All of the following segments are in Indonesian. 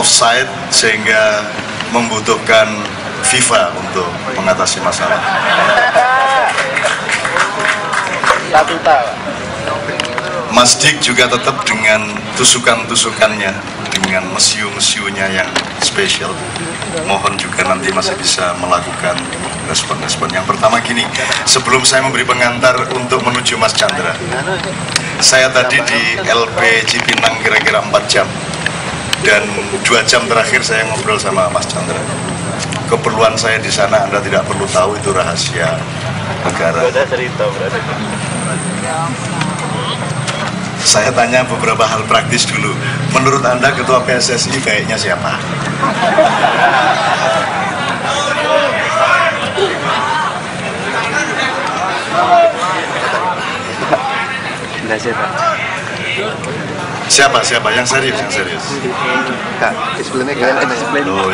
offside sehingga membutuhkan FIFA untuk mengatasi masalah. Mas Dik juga tetap dengan tusukan-tusukannya, dengan mesiu-mesiunya yang spesial. Mohon juga nanti masih bisa melakukan respon-respon. Yang pertama gini, sebelum saya memberi pengantar untuk menuju Mas Chandra, saya tadi di LP Cipinang kira-kira 4 jam, dan 2 jam terakhir saya ngobrol sama Mas Chandra. Keperluan saya di sana Anda tidak perlu tahu, itu rahasia negara. Saya tanya beberapa hal praktis dulu. Menurut Anda ketua PSSI baiknya siapa? Siapa yang serius? Oh,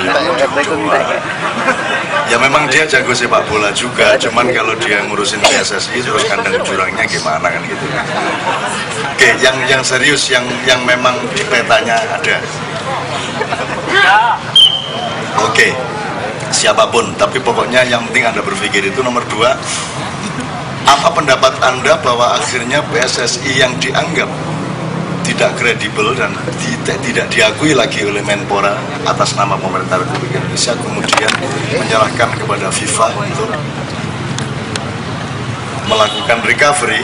ya memang dia jago sepak bola juga, cuman kalau dia ngurusin PSSI terus kandang jurangnya gimana kan gitu. Oke, yang serius, yang memang di petanya ada. Oke, siapapun, tapi pokoknya yang penting Anda berpikir itu. Nomor 2, apa pendapat Anda bahwa akhirnya PSSI yang dianggap tidak kredibel dan tidak diakui lagi oleh Menpora atas nama pemerintah Republik Indonesia kemudian menyerahkan kepada FIFA untuk melakukan recovery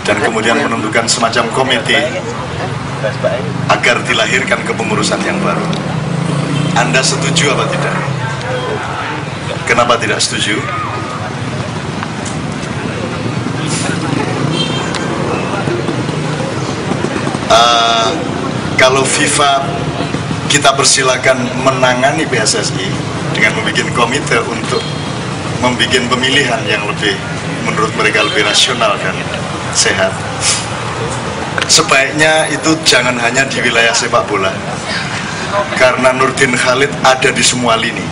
dan kemudian menentukan semacam komite agar dilahirkan kepengurusan yang baru. Anda setuju apa tidak? Kenapa tidak setuju? Kalau FIFA kita persilakan menangani PSSI dengan membuat komite untuk membuat pemilihan yang lebih, menurut mereka lebih rasional dan sehat. Sebaiknya itu jangan hanya di wilayah sepak bola, karena Nurdin Khalid ada di semua lini.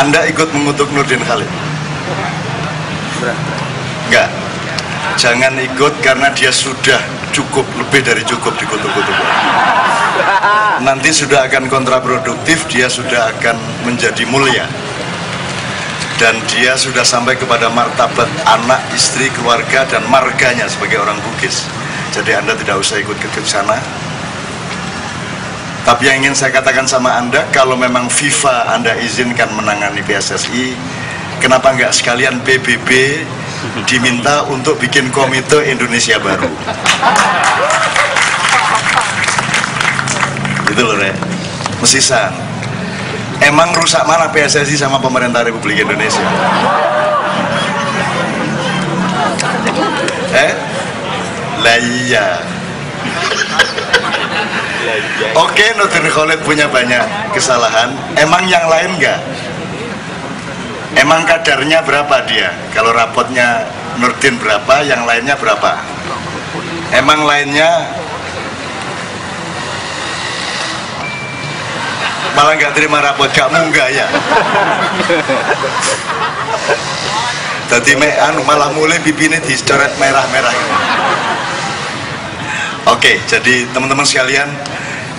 Anda ikut mengutuk Nurdin Khalid? Enggak. Jangan ikut karena dia sudah cukup, lebih dari cukup dikutuk-kutuk. Nanti sudah akan kontraproduktif, dia sudah akan menjadi mulia. Dan dia sudah sampai kepada martabat anak, istri, keluarga, dan marganya sebagai orang Bugis. Jadi Anda tidak usah ikut ke sana. Tapi yang ingin saya katakan sama Anda, kalau memang FIFA Anda izinkan menangani PSSI, kenapa enggak sekalian PBB diminta untuk bikin komite Indonesia baru? Itu loh, Rek. Mesisan. Emang rusak mana PSSI sama pemerintah Republik Indonesia? Lah iya. Oke, Nurdin Khalid punya banyak kesalahan. Emang yang lain enggak? Emang kadarnya berapa dia? Kalau rapotnya Nurdin berapa, yang lainnya berapa? Emang lainnya malah nggak terima rapot, kamu enggak ya? Tadi malah mulai bibirnya dicoret merah-merah. Oke, jadi teman-teman sekalian,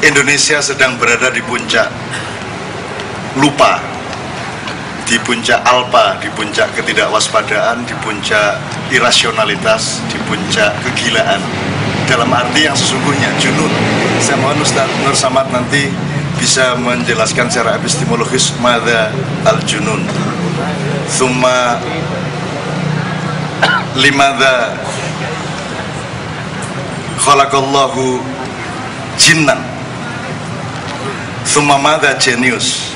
Indonesia sedang berada di puncak lupa, di puncak alpa, di puncak ketidakwaspadaan, di puncak irasionalitas, di puncak kegilaan. Dalam arti yang sesungguhnya, junun. Saya mohon Ustaz Nur Samad nanti bisa menjelaskan secara epistemologis madza al-junun. Tsumma limadza khalaqallahu jinnan. Tsumma madza genius.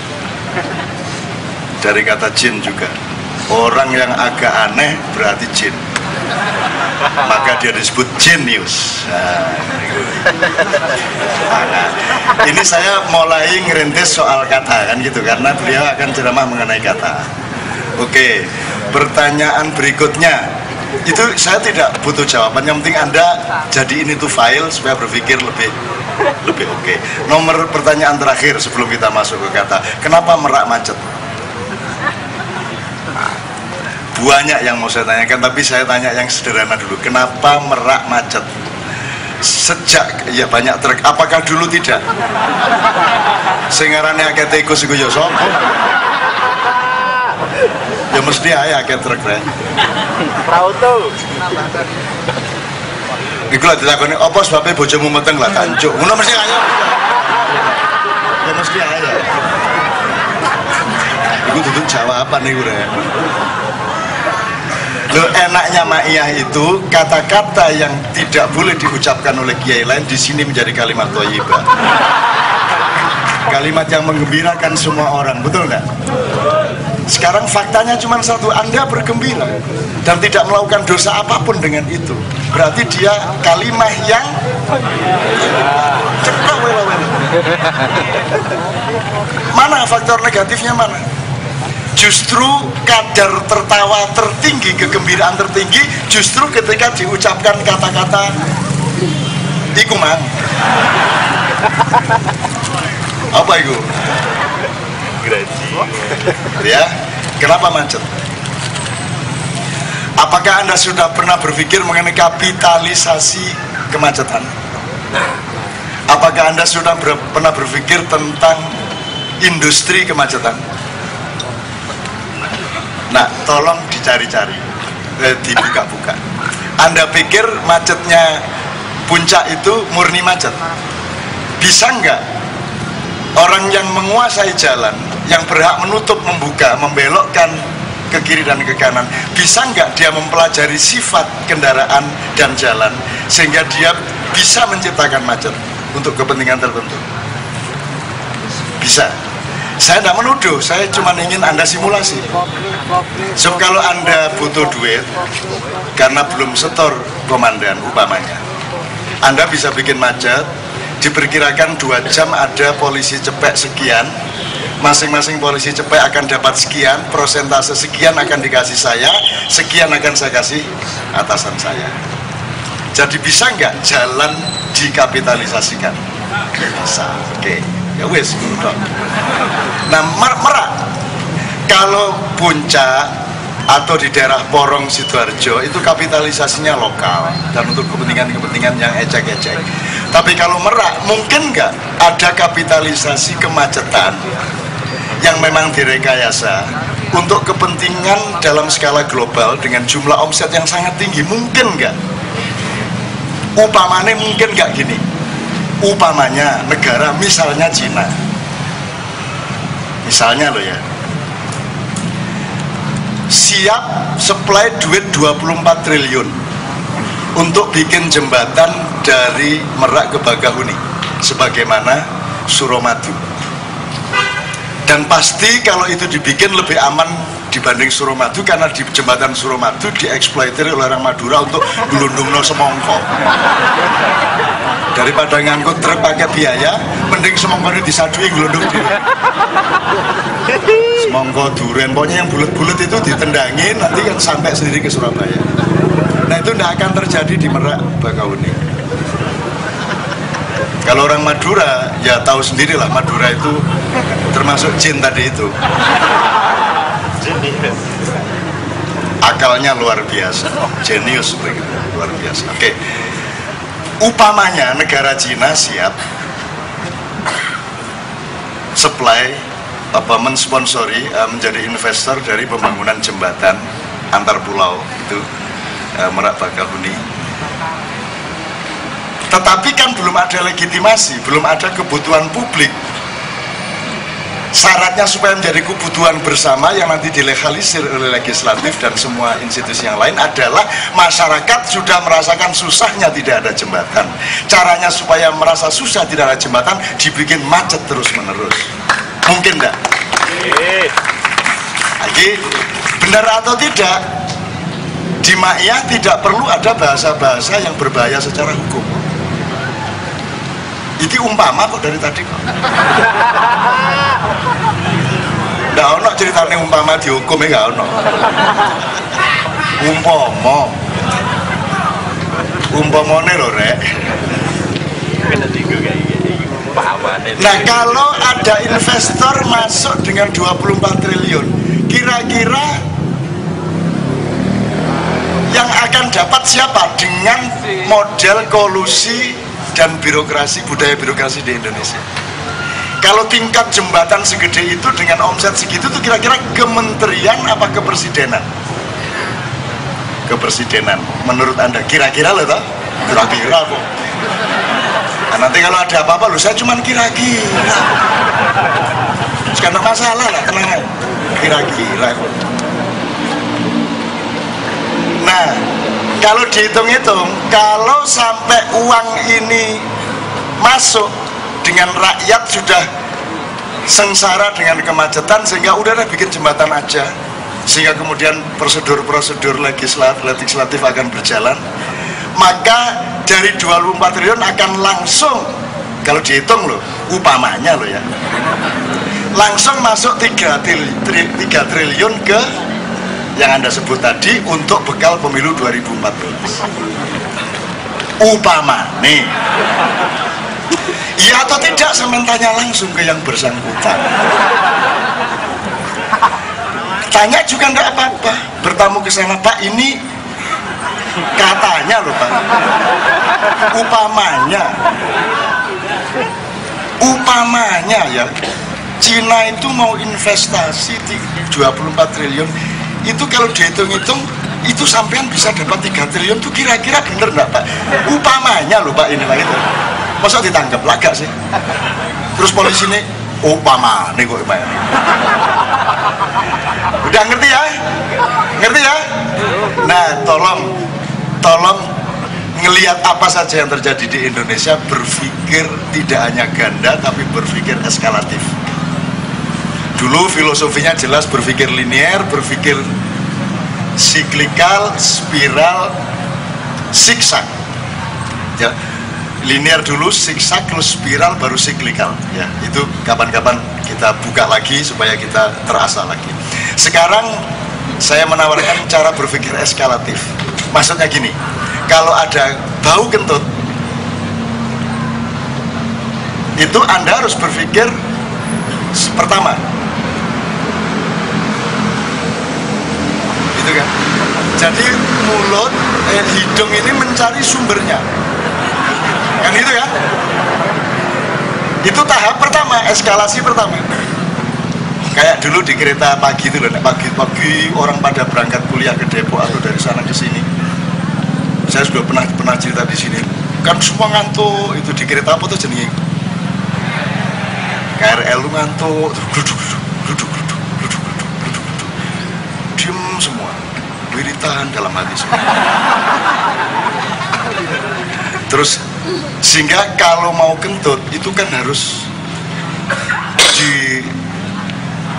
Dari kata jin juga. Orang yang agak aneh berarti jin. Maka dia disebut jenius. Nah, ini saya mulai ngerintis soal kata kan gitu, karena beliau akan ceramah mengenai kata. Oke, pertanyaan berikutnya itu saya tidak butuh jawaban, yang penting Anda jadiin itu file supaya berpikir lebih oke. Nomor pertanyaan terakhir sebelum kita masuk ke kata, kenapa Merak macet? Banyak yang mau saya tanyakan, tapi saya tanya yang sederhana dulu. Kenapa Merak macet? Sejak ya banyak truk. Apakah dulu tidak? Sengarane akeh tikus iku ya sapa? Ya mesti ae akeh truk rek. Prauto. Iku lak ditakoni apa sebabnya bojomu meteng lah tancuk. Ngono mesti ayo. Ya mesti ae. Iku duduk jawaban niku rek. Loh, enaknya Ma'iyah itu kata-kata yang tidak boleh diucapkan oleh kiai lain di sini menjadi kalimat thayyibah. Kalimat yang menggembirakan semua orang, betul nggak? Sekarang faktanya cuma satu, Anda bergembira dan tidak melakukan dosa apapun dengan itu. Berarti dia kalimah yang cepat. Mana faktor negatifnya mana? Justru kadar tertawa tertinggi, kegembiraan tertinggi justru ketika diucapkan kata-kata iku mang. Apa itu? Ya, kenapa macet? Apakah Anda sudah pernah berpikir mengenai kapitalisasi kemacetan? Apakah Anda sudah pernah berpikir tentang industri kemacetan? Nah, tolong dicari-cari, dibuka-buka. Anda pikir macetnya puncak itu murni macet? Bisa nggak orang yang menguasai jalan, yang berhak menutup, membuka, membelokkan ke kiri dan ke kanan, bisa nggak dia mempelajari sifat kendaraan dan jalan sehingga dia bisa menciptakan macet untuk kepentingan tertentu? Bisa. Saya tidak menuduh, saya cuma ingin Anda simulasi. So, kalau Anda butuh duit karena belum setor komandan umpamanya, Anda bisa bikin macet, diperkirakan 2 jam ada polisi cepek sekian, masing-masing polisi cepek akan dapat sekian, persentase sekian akan dikasih saya, sekian akan saya kasih atasan saya. Jadi bisa nggak jalan dikapitalisasikan? Bisa, oke. Ya wes, nah Merak kalau puncak atau di daerah Porong Sidoarjo itu kapitalisasinya lokal dan untuk kepentingan-kepentingan yang ecek-ecek. Tapi kalau Merak mungkin nggak ada kapitalisasi kemacetan yang memang direkayasa untuk kepentingan dalam skala global dengan jumlah omset yang sangat tinggi? Mungkin nggak? Upamanya mungkin nggak gini? Upamanya negara misalnya Cina, misalnya loh ya, siap supply duit 24 triliun untuk bikin jembatan dari Merak ke Bakahuni sebagaimana Suramadu, dan pasti kalau itu dibikin lebih aman dibanding Suramadu karena di jembatan Suramadu dieksploitasi oleh orang Madura untuk gelundungno semongko. Daripada ngangkut truk pakai biaya, mending semongko ini disadui gelundung diri. Semongko duren, pokoknya yang bulat-bulat itu ditendangin, nanti kan sampai sendiri ke Surabaya. Nah itu tidak akan terjadi di Merak Bakahuni. Kalau orang Madura, ya tahu sendirilah, Madura itu termasuk jin tadi itu. Akalnya luar biasa, jenius mereka, luar biasa. Oke. Upamanya negara Cina siap supply mensponsori menjadi investor dari pembangunan jembatan antar pulau itu Merak Bakahuni. Tetapi kan belum ada legitimasi, belum ada kebutuhan publik. Syaratnya supaya menjadi kebutuhan bersama yang nanti dilegalisir oleh legislatif dan semua institusi yang lain adalah masyarakat sudah merasakan susahnya tidak ada jembatan. Caranya supaya merasa susah tidak ada jembatan, dibikin macet terus-menerus. Mungkin enggak? Lagi, benar atau tidak? Di Ma'iyah tidak perlu ada bahasa-bahasa yang berbahaya secara hukum. Itu umpama kok dari tadi kok. Nggak ono ceritanya umpama dihukum ya, nggak ono. Umpamane lho rek. Nah kalau ada investor masuk dengan 24 triliun, kira-kira dapat siapa? Dengan model kolusi dan birokrasi, budaya birokrasi di Indonesia. Kalau tingkat jembatan segede itu dengan omset segitu tuh kira-kira kementerian apa kepresidenan? Kepresidenan. Menurut Anda kira-kira loh toh? Kira-kira kok. Nah, nanti kalau ada apa-apa loh saya cuman kira-kira. Sekarang masalah lah, tenang aja. Kira-kira kok. Nah, kalau dihitung-hitung, kalau sampai uang ini masuk dengan rakyat sudah sengsara dengan kemacetan, sehingga udah bikin jembatan aja, sehingga kemudian prosedur-prosedur legislatif akan berjalan, maka dari 24 triliun akan langsung, kalau dihitung loh, upamanya loh ya, langsung masuk 3 triliun ke yang Anda sebut tadi untuk bekal pemilu 2014. Upama nih. Iya atau tidak, saya tanya langsung ke yang bersangkutan. Tanya juga enggak apa-apa. Bertamu ke sana, Pak, ini katanya loh Pak. Upamanya ya, Cina itu mau investasi 24 triliun. Itu kalau dihitung-hitung, itu sampean bisa dapat 3 triliun tuh kira-kira bener enggak Pak? Upamanya loh Pak, inilah itu. Masa ditangkap lagak sih? Terus polisi ini upama nih kok Pak. Udah ngerti ya? Ngerti ya? Nah, tolong ngelihat apa saja yang terjadi di Indonesia, berpikir tidak hanya ganda tapi berpikir eskalatif. Dulu filosofinya jelas, berpikir linear, berpikir siklikal, spiral, zigzag. Ya. Linear dulu, zigzag, terus spiral, baru siklikal. Ya, itu kapan-kapan kita buka lagi supaya kita terasa lagi. Sekarang saya menawarkan cara berpikir eskalatif. Maksudnya gini, kalau ada bau kentut, itu Anda harus berpikir pertama, gitu kan? Jadi mulut, hidung ini mencari sumbernya. Kan itu ya, itu tahap pertama, eskalasi pertama. Kayak dulu di kereta pagi itu loh, pagi-pagi orang pada berangkat kuliah ke Depok atau dari sana ke sini. Saya sudah pernah cerita di sini. Kan semua ngantuk, itu di kereta apa tuh jenis KRL lu ngantuk, duduk, diem semua, wiritan dalam hati semua. Terus sehingga kalau mau kentut itu kan harus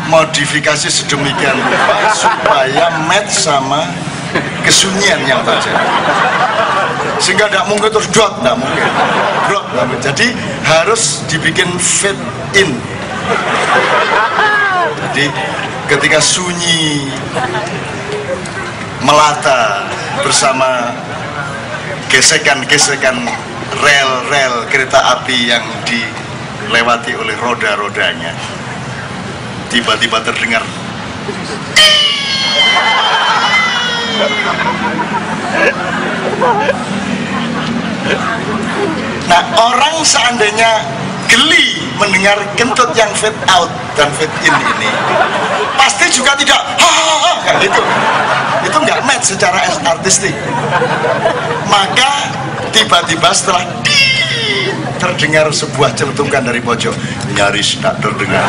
dimodifikasi sedemikian rupa supaya match sama kesunyian yang terjadi, sehingga tidak mungkin terus dot, tidak mungkin. Jadi harus dibikin fit in. Jadi ketika sunyi melata bersama gesekan-gesekan rel-rel kereta api yang dilewati oleh roda-rodanya, tiba-tiba terdengar nah, orang seandainya geli mendengar kentut yang fit out dan fit in ini, pasti juga tidak kayak gitu. Itu nggak match secara artistik. Maka tiba-tiba setelah terdengar sebuah celutukan dari pojok, nyaris tak terdengar.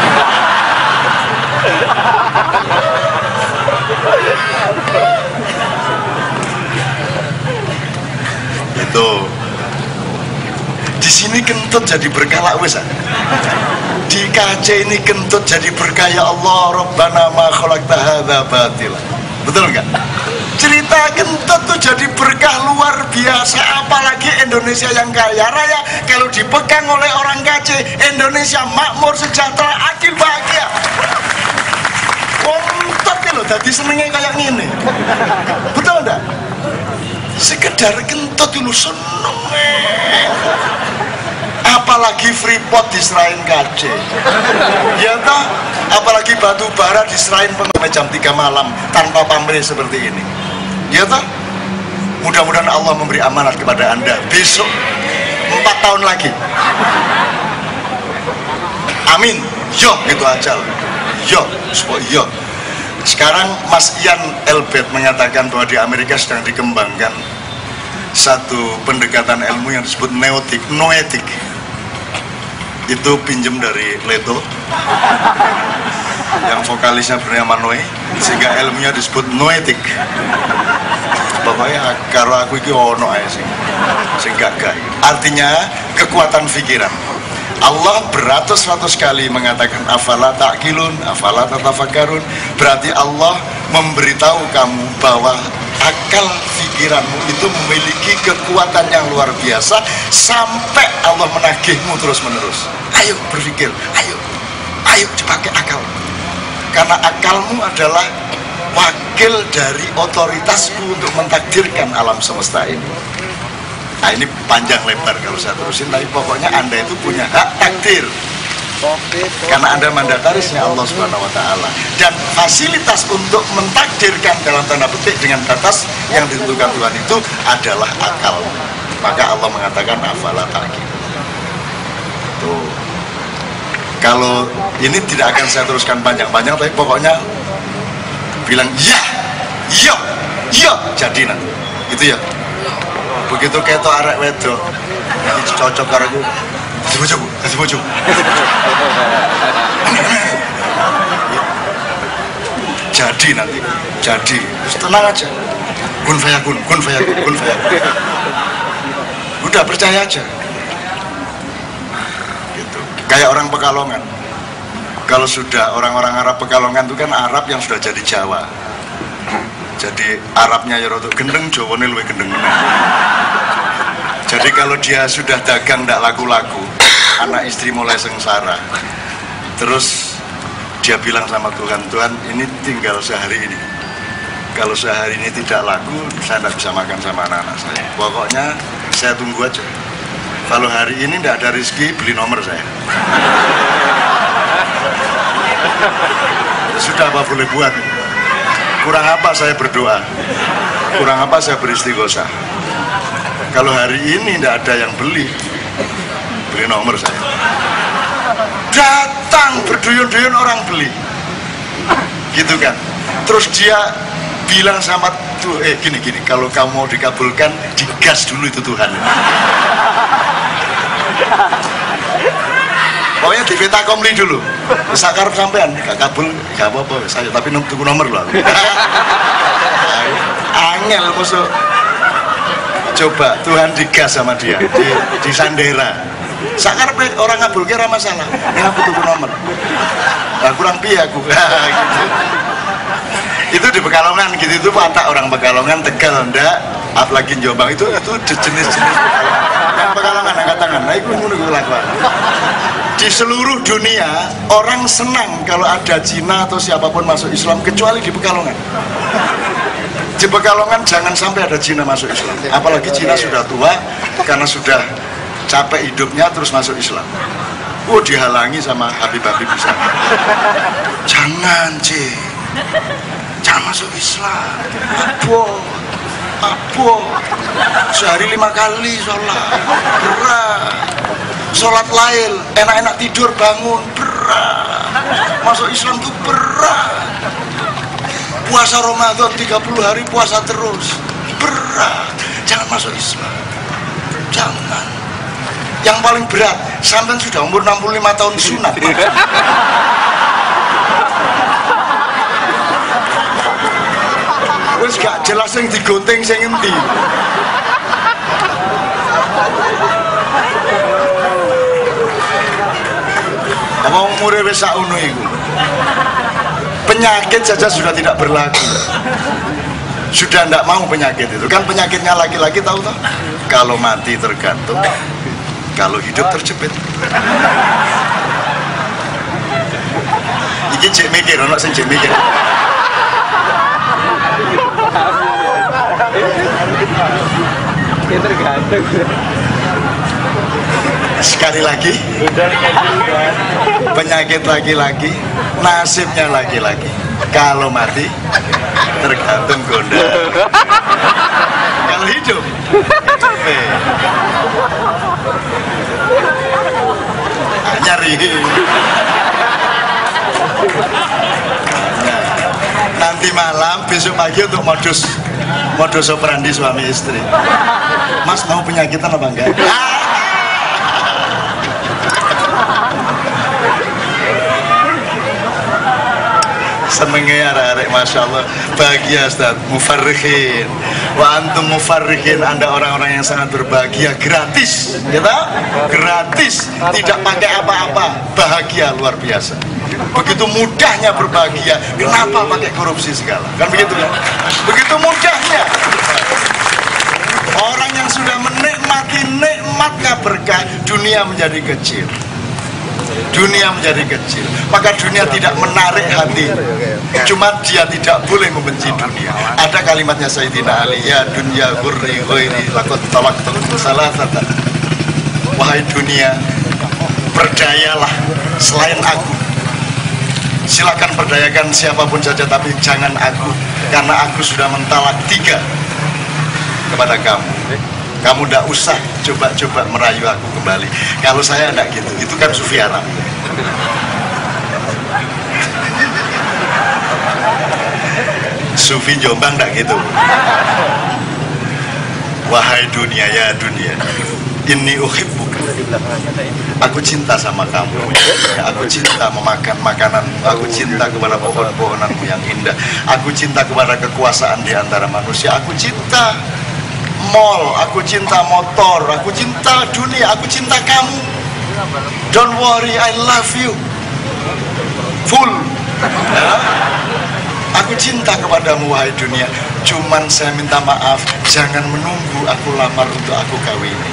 Itu di sini kentut jadi berkah wes. Di KC ini kentut jadi berkah, ya Allah Rabbana ma khalaqta hadza batila. Betul enggak? Cerita kentut tuh jadi berkah luar biasa, apalagi Indonesia yang kaya raya. Kalau dipegang oleh orang KC, Indonesia makmur, sejahtera, adil, bahagia. Kentut loh, jadi senengnya kayak gini. Betul enggak? Sekedar kentut dulu seneng. Apalagi Freeport diserahin KC, ya toh, apalagi batu bara diserahin sampai jam 3 malam tanpa pamrih seperti ini, ya toh. Mudah-mudahan Allah memberi amanat kepada Anda besok 4 tahun lagi. Amin. Yo, gitu aja. Yo, yo. Sekarang Mas Ian Elbert mengatakan bahwa di Amerika sedang dikembangkan satu pendekatan ilmu yang disebut noetik. Itu pinjem dari Leto yang vokalisnya bernama Noe, sehingga ilmunya disebut noetik. Pokoknya kalau aku iki ono ae sing gagah. Artinya kekuatan pikiran. Allah beratus-ratus kali mengatakan afala ta'qilun, afala tatafakkarun. Berarti Allah memberitahu kamu bahwa akal pikiranmu itu memiliki kekuatan yang luar biasa sampai Allah menagihmu terus-menerus. Ayo berpikir, ayo dipakai akal. Karena akalmu adalah wakil dari otoritasku untuk mentakdirkan alam semesta ini. Nah, ini panjang lebar kalau saya terusin, tapi pokoknya Anda itu punya hak takdir karena Anda mandatarisnya Allah Subhanahu wa Ta'ala, dan fasilitas untuk mentakdirkan dalam tanda petik dengan batas yang ditentukan Tuhan itu adalah akal. Maka Allah mengatakan afala ta'qilun. Tuh. Kalau ini tidak akan saya teruskan panjang-panjang, tapi pokoknya bilang iya jadi nanti itu ya. Begitu ketok arek wedok ini cocok karo aku, kasih bojo jadi nanti, jadi tenang aja, kun fayakun. Udah percaya aja gitu. Kayak orang Pekalongan, kalau sudah orang-orang Arab Pekalongan itu kan Arab yang sudah jadi Jawa. Jadi Arabnya ya rotok gendeng, Jawane luwih gendeng. Jadi kalau dia sudah dagang tidak laku-laku, anak istri mulai sengsara, terus dia bilang sama Tuhan, Tuhan ini tinggal sehari ini, kalau sehari ini tidak laku, saya tidak bisa makan sama anak-anak saya. Pokoknya saya tunggu aja, kalau hari ini tidak ada rezeki, beli nomor saya. Sudah apa boleh buat? Kurang apa saya berdoa, kurang apa saya beristighosah. Kalau hari ini tidak ada yang beli nomor saya. Datang berduyun-duyun orang beli, gitu kan. Terus dia bilang sama tuh, gini, kalau kamu mau dikabulkan, digas dulu itu Tuhan. Pokoknya di peta komli dulu. Sakar sampean, gak kabul, gak apa-apa, saya tapi tunggu nomor loh. Angel musuh. Coba Tuhan digas sama dia, di sandera. Sakar orang ngabul kira masalah, ini aku tunggu nomor. Nah, kurang piye aku. Gitu. Itu di Pekalongan gitu, itu watak orang Pekalongan, Tegal ndak, apalagi Jombang itu jenis-jenis Pekalongan angkat tangan. Nah, itu ngono lakukan. Di seluruh dunia orang senang kalau ada Cina atau siapapun masuk Islam, kecuali di Pekalongan. Di Pekalongan jangan sampai ada Cina masuk Islam, apalagi Cina sudah tua karena sudah capek hidupnya terus masuk Islam. Dihalangi sama Habib-Habib bisa. Jangan jangan masuk Islam. Apa? Sehari 5 kali sholat, berat. Sholat lail, enak-enak tidur bangun, berat. Masuk Islam itu berat. Puasa Ramadan 30 hari puasa terus, berat. Jangan masuk Islam, jangan. Yang paling berat, sampai sudah umur 65 tahun sunat. Terus gak jelas yang digonteng sing endi. Apa umure wis sakmono iku? Penyakit saja sudah tidak berlaku. Sudah tidak mau penyakit itu. Kan penyakitnya laki-laki tahu toh? Kalau mati tergantung, kalau hidup terjepit. Iki cek mikir, ono sing cek mikir. Tergantung. Sekali lagi, penyakit laki-laki, nasibnya laki-laki. Kalau mati tergantung gonda. Kalau malam, besok pagi untuk modus operandi suami istri. Mas mau penyakitan apa enggak? Senengnya arek-arek, masya Allah, bahagia Ustaz. Mufarrihin, wa antum mufarrihin, Anda orang-orang yang sangat berbahagia, gratis, gitu? Gratis, tidak pakai apa-apa, bahagia luar biasa. Begitu mudahnya berbahagia, kenapa pakai korupsi segala? Kan begitu kan? Begitu mudahnya. Orang yang sudah menikmati nikmatnya berkah, dunia menjadi kecil. Dunia menjadi kecil, maka dunia tidak menarik hati. Cuma dia tidak boleh membenci dunia. Ada kalimatnya Sayyidina Ali, ya dunya gurri ghairi laqad talaqtu salasatan. Wahai dunia, berdayalah selain aku. Silakan berdayakan siapapun saja, tapi jangan aku, karena aku sudah mentalak 3 kepada kamu. Kamu tidak usah coba-coba merayu aku kembali. Kalau saya tidak gitu, itu kan sufi Arab. Sufi Jombang tidak gitu. Wahai dunia, ya dunia, inni uhibbuka. Aku cinta sama kamu. Aku cinta memakan makananmu. Aku cinta kepada pohon-pohonanmu yang indah. Aku cinta kepada kekuasaan di antara manusia. Aku cinta mall, aku cinta motor, aku cinta dunia, aku cinta kamu. Don't worry, I love you full. Ya? Aku cinta kepadamu wahai dunia. Cuman saya minta maaf, jangan menunggu aku lamar untuk aku kawini,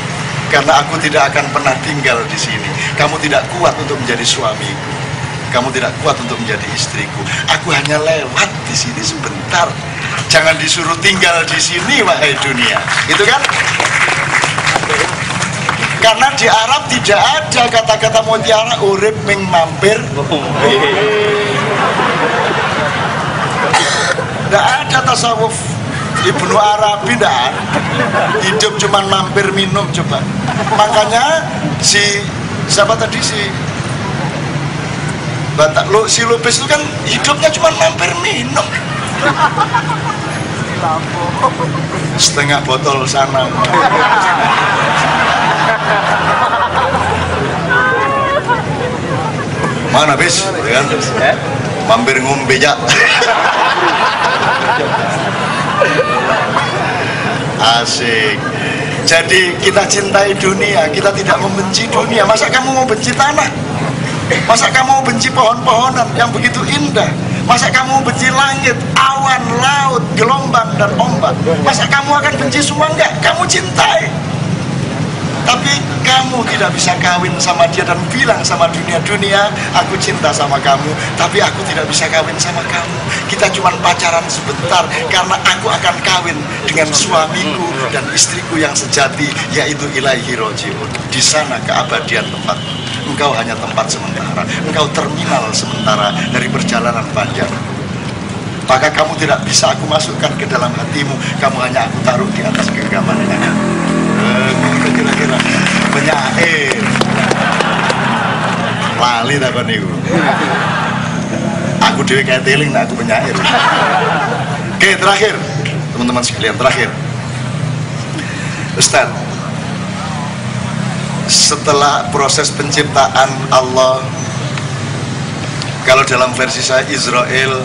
karena aku tidak akan pernah tinggal di sini. Kamu tidak kuat untuk menjadi suamiku. Kamu tidak kuat untuk menjadi istriku. Aku hanya lewat di sini sebentar. Jangan disuruh tinggal di sini wahai dunia. Gitu kan? Karena di Arab tidak ada kata-kata mutiara urip ming mampir. Tidak ada tasawuf Ibnu Arabi, tidak ada. Hidup cuma mampir minum coba. Makanya siapa tadi si Lubis itu kan hidupnya cuma mampir minum. Setengah botol sana. Mana bis? Kan? Mampir ngombe ya. Asik. Jadi kita cintai dunia, kita tidak membenci dunia. Masa kamu mau benci tanah? Masa kamu mau benci pohon-pohonan yang begitu indah? Masa kamu mau benci langit, awan, laut, gelombang, dan ombak? Masa kamu akan benci semua? Enggak, kamu cintai. Tapi kamu tidak bisa kawin sama dia dan bilang sama dunia, aku cinta sama kamu, tapi aku tidak bisa kawin sama kamu. Kita cuma pacaran sebentar, karena aku akan kawin dengan suamiku dan istriku yang sejati, yaitu ilaihi rojiun. Di sana keabadian tempat. Engkau hanya tempat sementara, engkau terminal sementara dari perjalanan panjang. Maka kamu tidak bisa aku masukkan ke dalam hatimu, kamu hanya aku taruh di atas genggamannya. Kira-kira penyair lali tak kon niku. Aku dhewe kayak teling nek aku penyair. Oke, terakhir teman-teman sekalian, terakhir Ustaz, setelah proses penciptaan Allah, kalau dalam versi saya Israel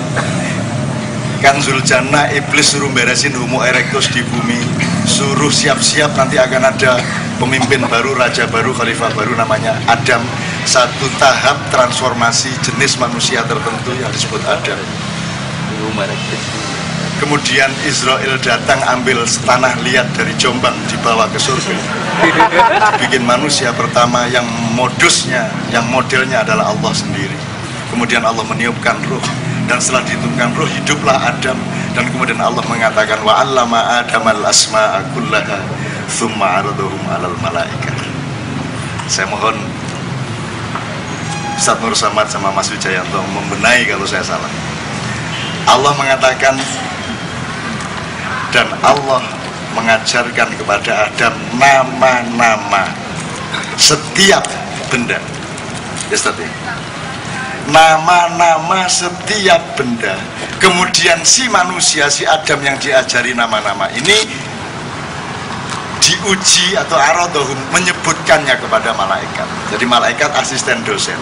Kanzul Jannah, iblis suruh beresin Homo erectus di bumi, suruh siap-siap nanti akan ada pemimpin baru, raja baru, khalifah baru namanya Adam. Satu tahap transformasi jenis manusia tertentu yang disebut Adam. Kemudian Israel datang ambil tanah liat dari Jombang dibawa ke surga, bikin manusia pertama yang modusnya, yang modelnya adalah Allah sendiri. Kemudian Allah meniupkan ruh, dan setelah ditiupkan ruh hiduplah Adam. Dan kemudian Allah mengatakan wa 'allama Adamal asma'a kullaha tsumma 'aradahum 'alal malaikah. Saya mohon Ustaz Nur Samad sama Mas Wijayanto membenahi kalau saya salah. Allah mengatakan, dan Allah mengajarkan kepada Adam nama-nama setiap benda. Ya, Ustaz, nama-nama setiap benda. Kemudian si manusia, si Adam yang diajari nama-nama ini diuji atau arodohum menyebutkannya kepada malaikat. Jadi malaikat asisten dosen.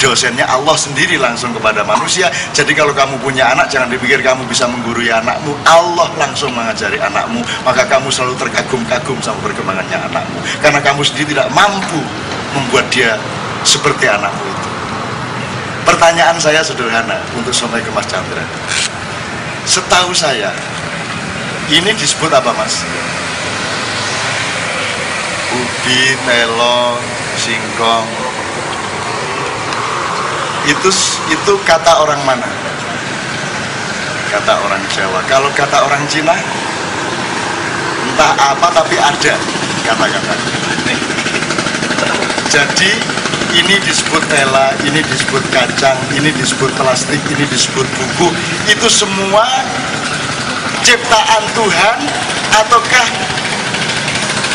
Dosennya Allah sendiri langsung kepada manusia. Jadi kalau kamu punya anak, jangan dipikir kamu bisa menggurui anakmu. Allah langsung mengajari anakmu. Maka kamu selalu terkagum-kagum sama perkembangannya anakmu, karena kamu sendiri tidak mampu membuat dia seperti anakmu itu. Pertanyaan saya sederhana untuk sampai ke Mas Chandra. Setahu saya, ini disebut apa, Mas? Ubi, telo, singkong. Itu kata orang mana? Kata orang Jawa. Kalau kata orang Cina, entah apa tapi ada kata-kata. Jadi ini disebut tela, ini disebut kacang, ini disebut plastik, ini disebut buku. Itu semua ciptaan Tuhan ataukah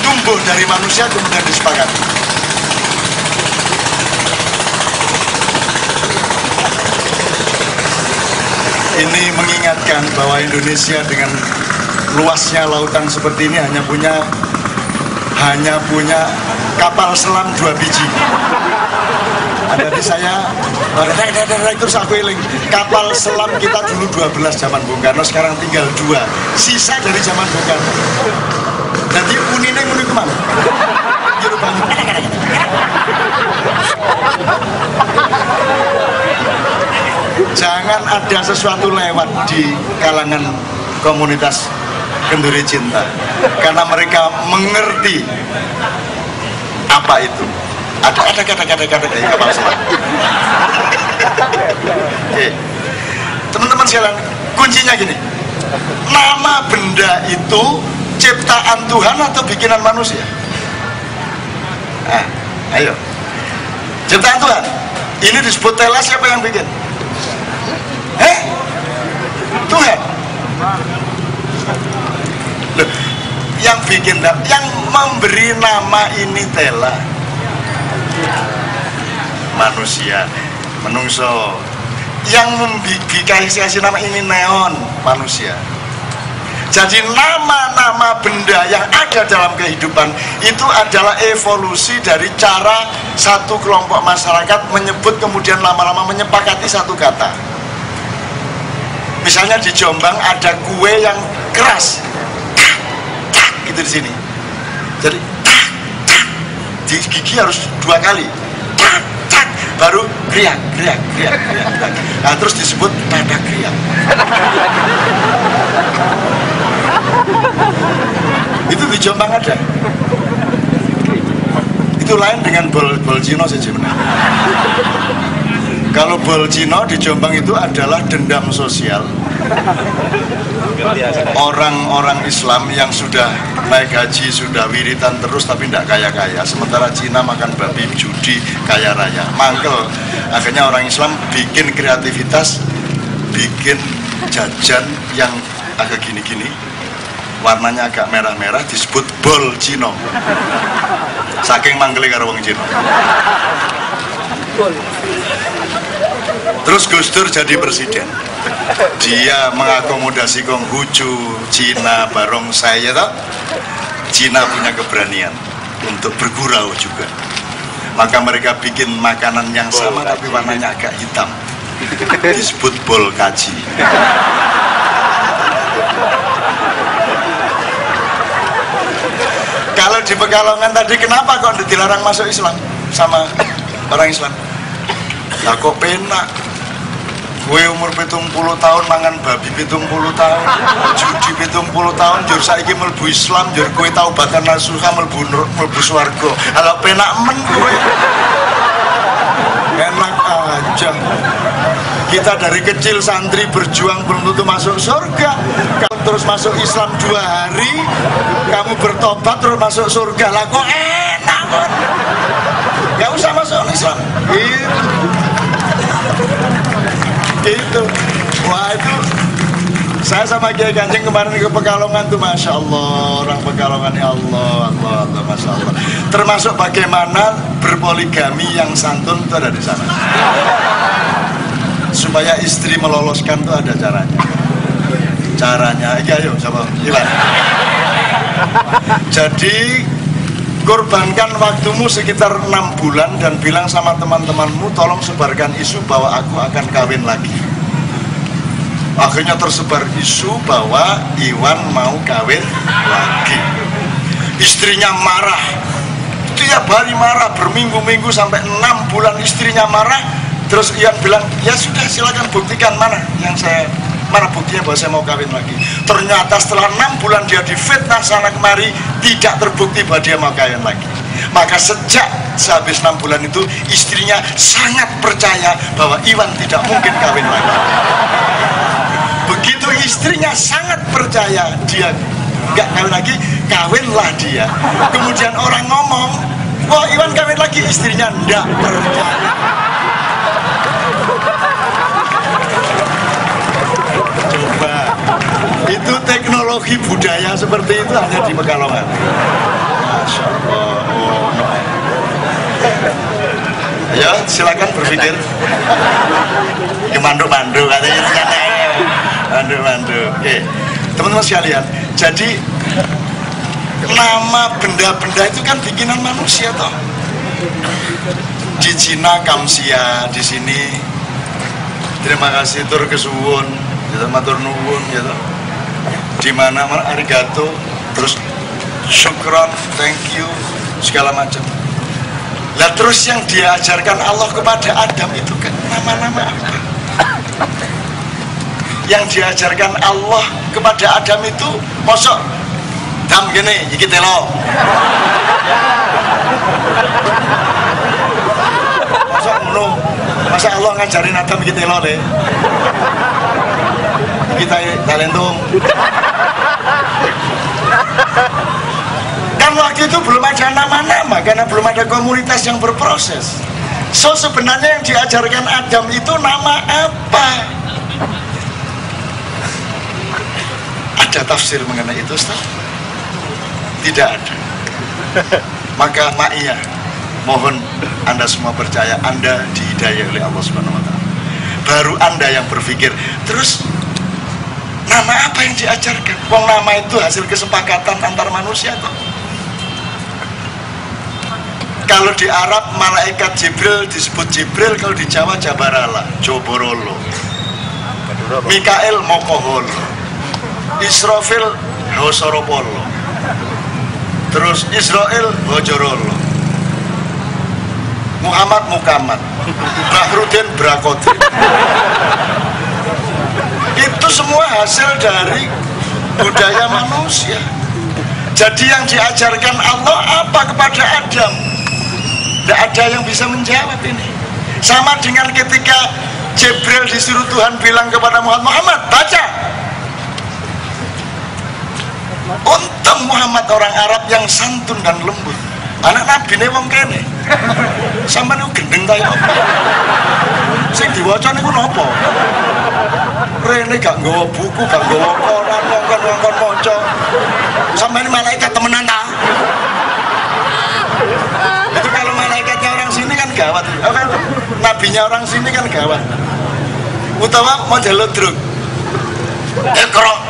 tumbuh dari manusia kemudian disepakati? Ini mengingatkan bahwa Indonesia dengan luasnya lautan seperti ini hanya punya kapal selam 2 biji. Jadi saya terus aku iling, kapal selam kita dulu 12 zaman Bung Karno, sekarang tinggal 2, sisa dari zaman Bung Karno. Nanti unine muni kemana? Juru bangun. Jangan ada sesuatu lewat di kalangan komunitas Kenduri Cinta, karena mereka mengerti apa itu. Ada kata-kata dari kapal selam. Oke. Teman-teman sekalian, kuncinya gini. Nama benda itu ciptaan Tuhan atau bikinan manusia? Nah, ayo. Ciptaan Tuhan. Ini disebut tela, siapa yang bikin? Tuhan. Loh, yang bikin, yang memberi nama ini tela, manusia, menungso. Yang kasih nama ini neon, manusia. Jadi nama-nama benda yang ada dalam kehidupan itu adalah evolusi dari cara satu kelompok masyarakat menyebut kemudian lama-lama menyepakati satu kata. Misalnya di Jombang ada kue yang keras, tak, gitu di sini. Jadi tak, di gigi harus 2 kali, tak, tak, baru kriak. Nah, terus disebut tanda kriak. Itu di Jombang ada. Itu lain dengan bol Cino saja benar. Kalau bol Cino di Jombang itu adalah dendam sosial. Orang-orang Islam yang sudah naik haji, sudah wiritan terus tapi tidak kaya-kaya. Sementara Cina makan babi, judi, kaya raya, mangkel. Akhirnya orang Islam bikin kreativitas, bikin jajan yang agak gini-gini, warnanya agak merah-merah, disebut bol Cino. Saking manggele karo wong Cina. Terus Gus Dur jadi presiden. Dia mengakomodasi Konghucu, Cina, barongsai, ya toh? Cina punya keberanian untuk bergurau juga. Maka mereka bikin makanan yang sama tapi warnanya agak hitam. Disebut bol kaji. Kalau di Pekalongan tadi kenapa kok dilarang masuk Islam sama orang Islam? Lah kok penak. Gue umur 70 tahun mangan babi 70 tahun, judi 70 tahun, jur saiki mlebu Islam, jur gue taubatan nasuha mlebu swarga. Kalau penak men gue. Enak aja. Kita dari kecil santri berjuang belum tentu masuk surga. Kalau terus masuk Islam 2 hari, kamu bertobat terus masuk surga. Lah kok enak kan? Gak usah masuk Islam. Itu. Wah, itu Saya sama Kiai Kanjeng kemarin ke Pekalongan tuh, Masya Allah, orang Pekalongan, ya Allah, Masya Allah. Termasuk bagaimana berpoligami yang santun itu ada di sana. Supaya istri meloloskan tuh ada caranya. Iya, ayo, siapa? Iwan. Jadi korbankan waktumu sekitar 6 bulan dan bilang sama teman-temanmu, tolong sebarkan isu bahwa aku akan kawin lagi. Akhirnya tersebar isu bahwa Iwan mau kawin lagi. Istrinya marah, tiap hari marah, berminggu-minggu sampai 6 bulan istrinya marah. Terus Iwan bilang, ya sudah silakan buktikan mana buktinya bahwa saya mau kawin lagi. Ternyata setelah 6 bulan dia difitnah sana kemari, tidak terbukti bahwa dia mau kawin lagi. Maka sejak sehabis 6 bulan itu istrinya sangat percaya bahwa Iwan tidak mungkin kawin lagi. Begitu istrinya sangat percaya dia nggak kawin lagi, kawinlah dia. Kemudian orang ngomong, wah Iwan kawin lagi, istrinya nggak percaya. Coba, itu teknologi budaya seperti itu hanya di Pekalongan. Masya Allah. Oh, no. Ya silakan berpikir. Mandu-mandu katanya ternyata. Mandu-mandu. Oke, teman-teman sekalian. Jadi nama benda-benda itu kan bikinan manusia toh. Di Cina Kamsia, di sini terima kasih tur kesuwun, gitu, matur nuwun gitu. Di mana arigato, terus syukron, thank you, segala macam. Lah terus yang diajarkan Allah kepada Adam itu kan nama-nama apa? Yang diajarkan Allah kepada Adam itu mosok dam gini, iki telo. Mosok ngono. Masa Allah ngajarin Adam iki telo le. Kita talentung. Kan waktu itu belum ada nama-nama karena belum ada komunitas yang berproses. So sebenarnya yang diajarkan Adam itu nama apa? Ada tafsir mengenai itu, Ustaz? Tidak ada. Maka ma'iyah, mohon Anda semua percaya Anda dihidayah oleh Allah Subhanahu wa Ta'ala. Baru Anda yang berpikir, terus nama apa yang diajarkan? Wong nama itu hasil kesepakatan antar manusia toh. Kalau di Arab malaikat Jibril disebut Jibril, kalau di Jawa Jabarala, Joborolo. Mikael Mokoholo. Israfil Hosoropolo. Terus Israel Hojorolo. Muhammad Mukamat. Bahrudin Brakotin. Itu semua hasil dari budaya manusia. Jadi yang diajarkan Allah apa kepada Adam? Tidak ada yang bisa menjawab ini. Sama dengan ketika Jibril disuruh Tuhan bilang kepada Muhammad, baca. Untung Muhammad orang Arab yang santun dan lembut. Anak Nabi ini wong kene. Sampai itu gendeng tayo apa? Sing diwaca niku napa? Rene gak nggawa buku, gak nggawa koran, ngongkon maca. Sampai ini malaikat temenan ta? Itu kalau malaikatnya orang sini kan gawat. Kan nabinya orang sini kan gawat. Utawa mau jalur drug. Ikra.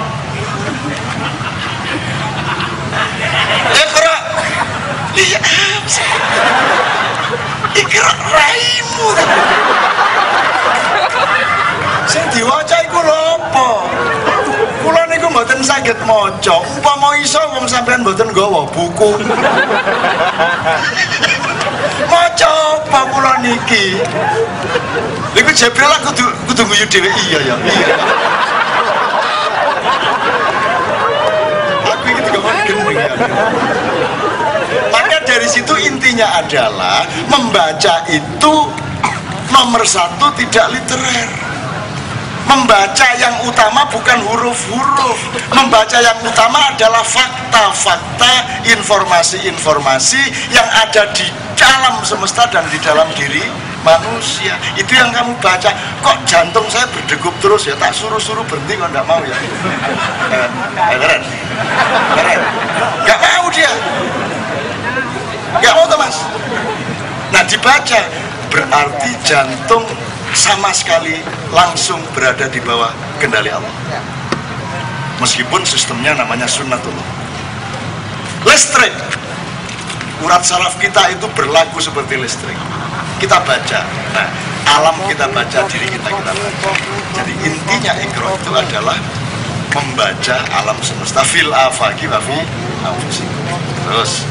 Iya, Ikra raimu. Sing diwaca iku apa? Kula niku mboten saged maca. Umpama iso wong sampean mboten nggawa buku. Maca apa kula niki? Iku Jibril aku kudu guyu dhewe. Iya ya. Iya. Aku iki digomong gendeng ya. Maka dari situ intinya adalah membaca itu nomor satu tidak literer. Membaca yang utama bukan huruf-huruf. Membaca yang utama adalah fakta-fakta, informasi-informasi yang ada di dalam semesta dan di dalam diri manusia. Itu yang kamu baca. Kok jantung saya berdegup terus ya? Tak suruh-suruh berhenti kok nggak mau ya? Keren, keren. Nggak mau dia. Nggak mau tuh mas. Nah dibaca, berarti jantung sama sekali langsung berada di bawah kendali Allah. Meskipun sistemnya namanya sunnatullah. Listrik, urat saraf kita itu berlaku seperti listrik. Kita baca, nah alam kita baca, diri kita baca. Jadi intinya Iqra itu adalah membaca alam semesta, fil afaqi wa fi anfusikum. Terus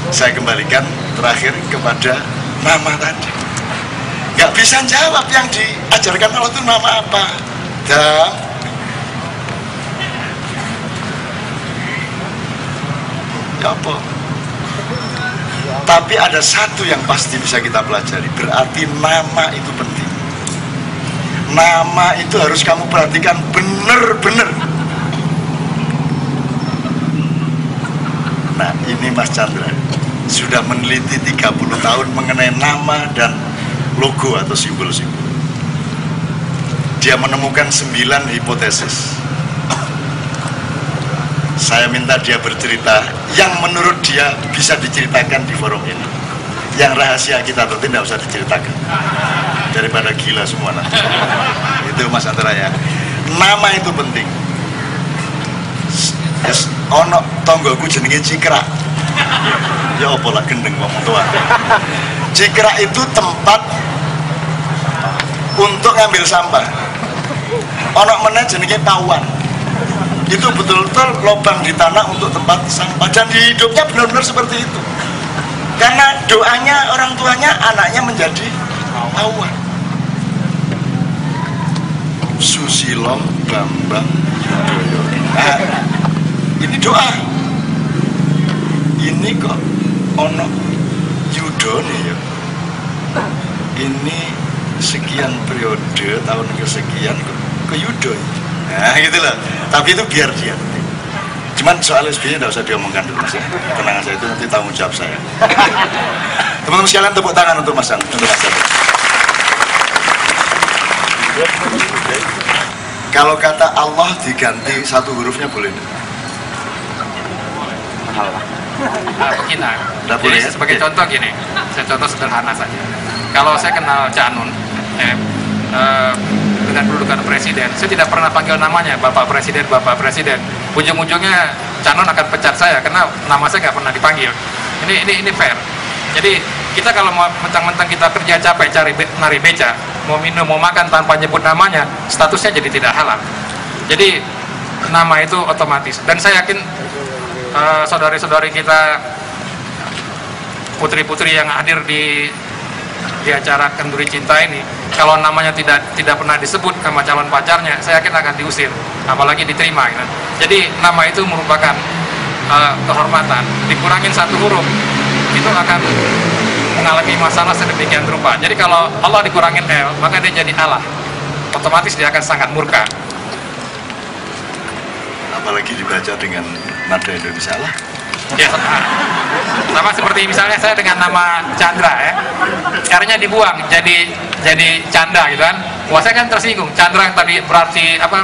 saya kembalikan terakhir kepada nama tadi. Gak bisa jawab yang diajarkan Allah itu nama apa. Dan ya apa? Tapi ada satu yang pasti bisa kita pelajari, berarti nama itu penting. Nama itu harus kamu perhatikan benar-benar. Nah ini Mas Chandra sudah meneliti 30 tahun mengenai nama dan logo atau simbol-simbol. Dia menemukan 9 hipotesis. Saya minta dia bercerita yang menurut dia bisa diceritakan di forum ini. Yang rahasia kita tentu tidak usah diceritakan, daripada gila semua nanti. Itu Mas Antara ya. Nama itu penting. Yes, ono tonggoku jenenge Cikra. Ya apa lah gendeng wong tua. Cikra itu tempat untuk ngambil sampah. Ono meneh jenenge Pawan. Itu betul-betul lubang di tanah untuk tempat sampah, dan di hidupnya benar-benar seperti itu. Karena doanya orang tuanya anaknya menjadi awan. Susilo Bambang Yudhoyono. Nah, ini doa. Ini kok ono Yudone ya. Ini sekian periode tahun kesekian ke Yudo. Nah gitu loh. Tapi itu biar dia. Cuman soal SBY tidak usah diomongkan dulu mas. Tenang aja, itu nanti tanggung jawab saya. Teman-teman sekalian tepuk tangan untuk Mas Chandra. Kalau kata Allah diganti satu hurufnya boleh? Kita. Boleh, ya? Sebagai contoh gini, saya contoh sederhana saja. Kalau saya kenal Cak Nun, dengan kedudukan presiden, saya tidak pernah panggil namanya Bapak Presiden, Bapak Presiden. Ujung-ujungnya Cak Nun akan pecat saya karena nama saya nggak pernah dipanggil. Ini fair. Jadi kita kalau mau mentang-mentang kita kerja capek cari nari beca, mau minum, mau makan tanpa nyebut namanya, statusnya jadi tidak halal. Jadi nama itu otomatis. Dan saya yakin saudari-saudari kita, putri-putri yang hadir di acara Kenduri Cinta ini, kalau namanya tidak pernah disebut sama calon pacarnya, saya yakin akan diusir, apalagi diterima gitu. Jadi nama itu merupakan kehormatan. Dikurangin satu huruf itu akan mengalami masalah sedemikian rupa. Jadi kalau Allah dikurangin L, maka dia jadi Allah, otomatis dia akan sangat murka. Apalagi dibaca dengan nada Indonesia lah. Ya, sama seperti misalnya saya dengan nama Chandra ya, R-nya dibuang jadi Canda gitu kan. Wah, saya kan tersinggung. Chandra yang tadi berarti apa,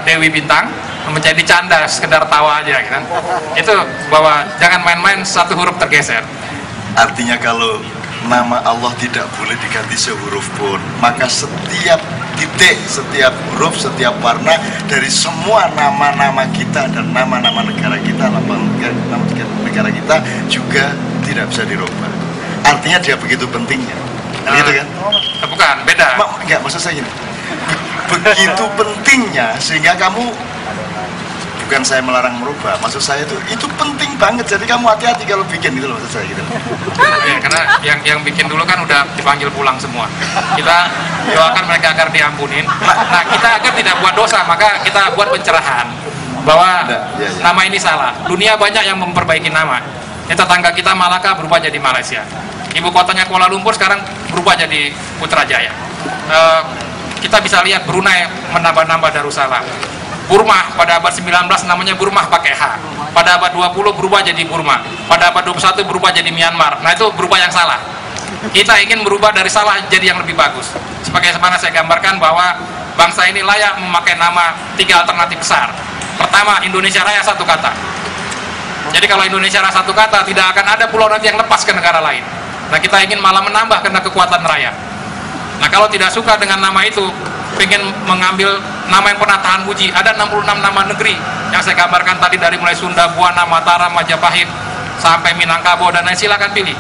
Dewi Bintang, menjadi Canda, sekedar tawa aja gitu kan. Itu bahwa jangan main-main satu huruf tergeser. Artinya kalau nama Allah tidak boleh diganti sehuruf pun, maka setiap titik, setiap huruf, setiap warna dari semua nama-nama kita dan nama-nama negara kita, nama negara kita juga tidak bisa dirubah. Artinya dia begitu pentingnya, gitu kan? Bukan, beda. Enggak, maksud saya gini, begitu pentingnya sehingga kamu, bukan saya melarang merubah, maksud saya itu penting banget, jadi kamu hati-hati kalau bikin gitu loh, maksud saya gitu. Ya, karena yang bikin dulu kan udah dipanggil pulang semua. Kita doakan mereka agar diampunin. Nah, kita agar tidak buat dosa, maka kita buat pencerahan bahwa nama ini salah. Dunia banyak yang memperbaiki nama. Tetangga kita Malaka berubah jadi Malaysia. Ibu kotanya Kuala Lumpur sekarang berubah jadi Putrajaya. Kita bisa lihat Brunei menambah-nambah Darussalam. Burma pada abad 19 namanya Burma pakai H. Pada abad 20 berubah jadi Burma. Pada abad 21 berubah jadi Myanmar. Nah, itu berubah yang salah. Kita ingin merubah dari salah jadi yang lebih bagus. Sebagaimana saya gambarkan bahwa bangsa ini layak memakai nama 3 alternatif besar. Pertama, Indonesia Raya satu kata. Jadi kalau Indonesia Raya satu kata, tidak akan ada pulau nanti yang lepas ke negara lain. Nah, kita ingin malah menambah karena kekuatan raya. Nah, kalau tidak suka dengan nama itu, ingin mengambil nama yang pernah tahan uji, ada 66 nama negeri yang saya gambarkan tadi, dari mulai Sunda, Buana, Mataram, Majapahit sampai Minangkabau dan lain, silakan pilih.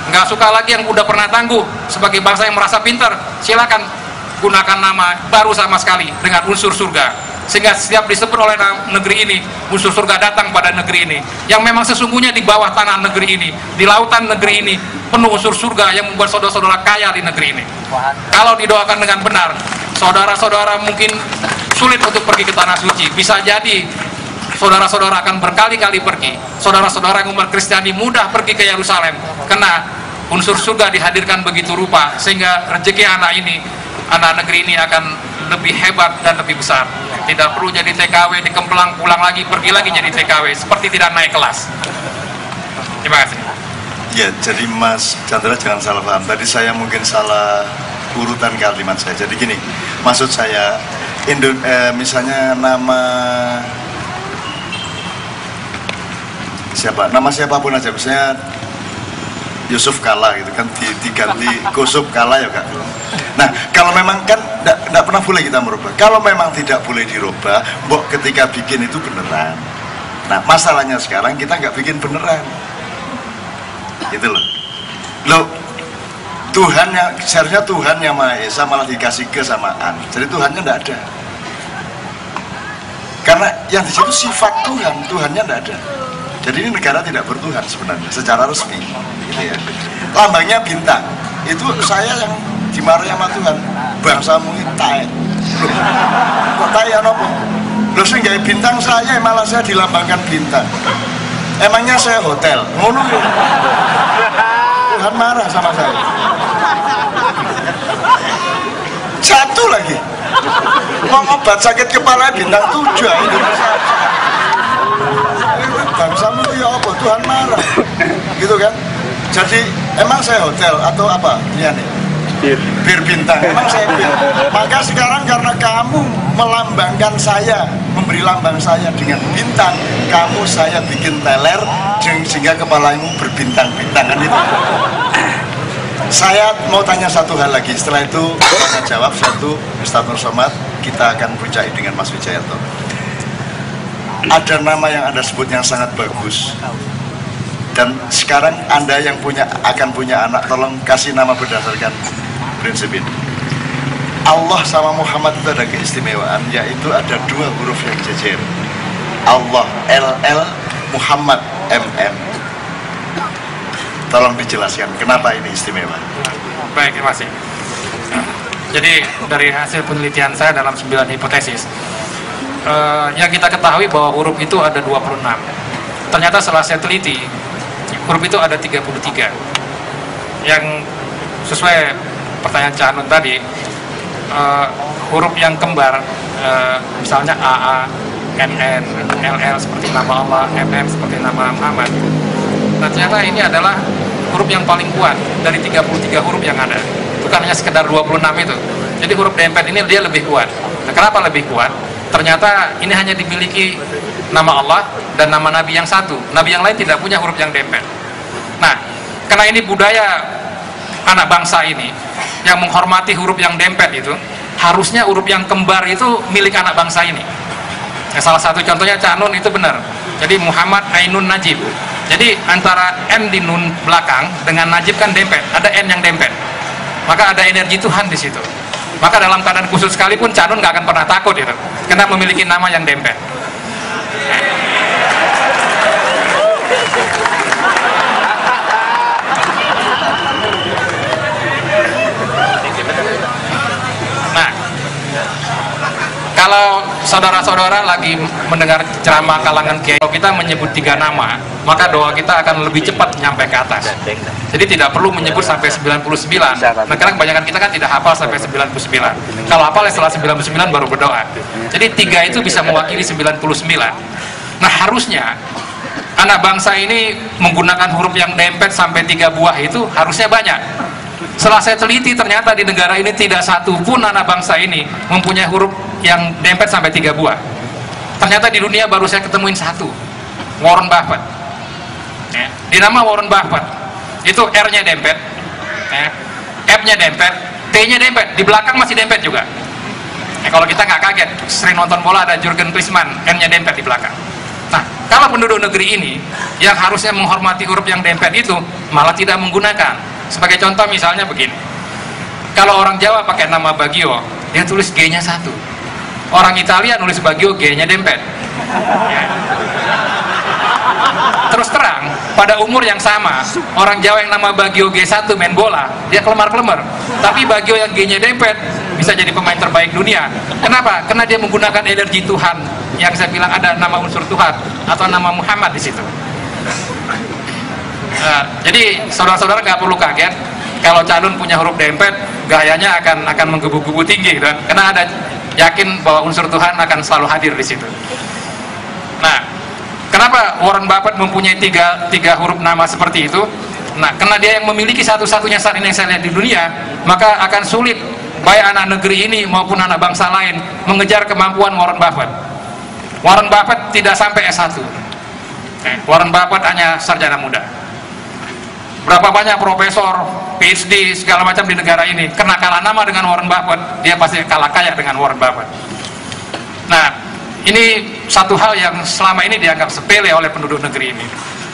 Nggak suka lagi yang udah pernah tangguh sebagai bangsa yang merasa pintar, silakan gunakan nama baru sama sekali dengan unsur surga, sehingga setiap disebut oleh negeri ini, unsur surga datang pada negeri ini, yang memang sesungguhnya di bawah tanah negeri ini, di lautan negeri ini penuh unsur surga yang membuat saudara-saudara kaya di negeri ini. Kalau didoakan dengan benar, saudara-saudara mungkin sulit untuk pergi ke tanah suci, bisa jadi saudara-saudara akan berkali-kali pergi. Saudara-saudara yang umat Kristiani mudah pergi ke Yerusalem karena unsur surga dihadirkan begitu rupa, sehingga rezeki anak negeri ini akan lebih hebat dan lebih besar. Tidak perlu jadi TKW di Kemplang, pulang lagi, pergi lagi jadi TKW, seperti tidak naik kelas. Terima kasih. Ya, jadi Mas Chandra jangan salah paham. Tadi saya mungkin salah urutan kalimat saya. Jadi gini, maksud saya misalnya nama siapapun aja, misalnya Yusuf Kala gitu kan, diganti Kusub Kala ya Kak. Nah, kalau memang kan tidak pernah boleh kita merubah. Kalau memang tidak boleh dirubah, mbok ketika bikin itu beneran. Nah, masalahnya sekarang kita nggak bikin beneran, gitu loh. Loh, seharusnya Tuhan yang Maha Esa malah dikasih kesamaan. Jadi Tuhannya tidak ada. Karena yang di situ sifat Tuhan, Tuhannya tidak ada. Jadi ini negara tidak bertuhan sebenarnya, secara resmi, gitu ya. Lambangnya bintang. Itu saya yang dimarahi sama Tuhan. Bangsamu ini tai. Kok tai ya nopo? Loh, sing gawe bintang saya, malah saya dilambangkan bintang. Emangnya saya hotel? Ngono ya. Tuhan marah sama saya. Jatuh lagi. Mau obat sakit kepala bintang 7 Indonesia. Bangsamu ya apa? Tuhan marah. Gitu kan? Jadi emang saya hotel atau apa? Iya nih. Bir bintang. Emang saya bir. Maka sekarang karena kamu melambangkan saya, memberi lambang saya dengan bintang, kamu saya bikin teler sehingga kepalamu berbintang-bintangan itu. Saya mau tanya satu hal lagi, setelah itu saya jawab satu, Ustaz Nur Somad, kita akan bucai dengan Mas Wijayanto. Ada nama yang Anda sebut yang sangat bagus, dan sekarang Anda yang akan punya anak, tolong kasih nama berdasarkan prinsip ini. Allah sama Muhammad itu ada keistimewaan, yaitu ada 2 huruf yang jejer. Allah LL, Muhammad MM. Tolong dijelaskan kenapa ini istimewa. Baik, terima kasih. Jadi dari hasil penelitian saya dalam 9 hipotesis, yang kita ketahui bahwa huruf itu ada 26. Ternyata setelah saya teliti, huruf itu ada 33. Yang sesuai pertanyaan Cak Anun tadi, huruf yang kembar, misalnya AA, NN, LL seperti nama Allah, MM seperti nama Muhammad. Nah, ternyata ini adalah huruf yang paling kuat dari 33 huruf yang ada. Bukan hanya sekedar 26 itu. Jadi huruf dempet ini dia lebih kuat. Nah, kenapa lebih kuat? Ternyata ini hanya dimiliki nama Allah dan nama Nabi yang satu. Nabi yang lain tidak punya huruf yang dempet. Nah, karena ini budaya anak bangsa ini yang menghormati huruf yang dempet itu, harusnya huruf yang kembar itu milik anak bangsa ini. Nah, salah satu contohnya Cak Nun itu benar. Jadi Muhammad Ainun Najib. Jadi antara N di nun belakang dengan Najib kan dempet, ada N yang dempet. Maka ada energi Tuhan di situ. Maka dalam keadaan khusus sekalipun Cak Nun nggak akan pernah takut itu, karena memiliki nama yang dempet. Nah, kalau saudara-saudara lagi mendengar ceramah kalangan kiai, kalau kita menyebut 3 nama, maka doa kita akan lebih cepat nyampe ke atas. Jadi tidak perlu menyebut sampai 99. Nah, karena kebanyakan kita kan tidak hafal sampai 99. Kalau hafal ya setelah 99 baru berdoa. Jadi 3 itu bisa mewakili 99. Nah, harusnya anak bangsa ini menggunakan huruf yang dempet sampai 3 buah itu harusnya banyak. Setelah saya teliti, ternyata di negara ini tidak satu pun anak bangsa ini mempunyai huruf yang dempet sampai 3 buah. Ternyata di dunia baru saya ketemuin satu, Warren Buffett. Ya. Di nama Warren Buffett itu R-nya dempet, ya. F-nya dempet, T-nya dempet, di belakang masih dempet juga. Ya, kalau kita nggak kaget, sering nonton bola ada Jurgen Klinsmann, N-nya dempet di belakang. Nah, kalau penduduk negeri ini yang harusnya menghormati huruf yang dempet itu malah tidak menggunakan. Sebagai contoh misalnya begini, kalau orang Jawa pakai nama Bagio, dia tulis G-nya 1. Orang Italia nulis Bagio, G-nya dempet. Ya. Terus terang, pada umur yang sama, orang Jawa yang nama Bagio G1 main bola, dia kelemar-kelemar. Tapi Bagio yang G-nya dempet bisa jadi pemain terbaik dunia. Kenapa? Karena dia menggunakan energi Tuhan, yang saya bilang ada nama unsur Tuhan atau nama Muhammad di situ. Jadi saudara-saudara nggak perlu kaget kalau calon punya huruf dempet, gayanya akan menggebu-gebu tinggi, gitu. Karena ada yakin bahwa unsur Tuhan akan selalu hadir di situ. Nah, kenapa Warren Buffett mempunyai tiga huruf nama seperti itu? Nah, karena dia yang memiliki satu-satunya saat ini yang saya lihat di dunia, maka akan sulit baik anak negeri ini maupun anak bangsa lain mengejar kemampuan Warren Buffett. Warren Buffett tidak sampai S1. Warren Buffett hanya sarjana muda. Berapa banyak profesor, PhD, segala macam di negara ini kena kalah nama dengan Warren Buffett, dia pasti kalah kaya dengan Warren Buffett. Nah, ini satu hal yang selama ini dianggap sepele oleh penduduk negeri ini.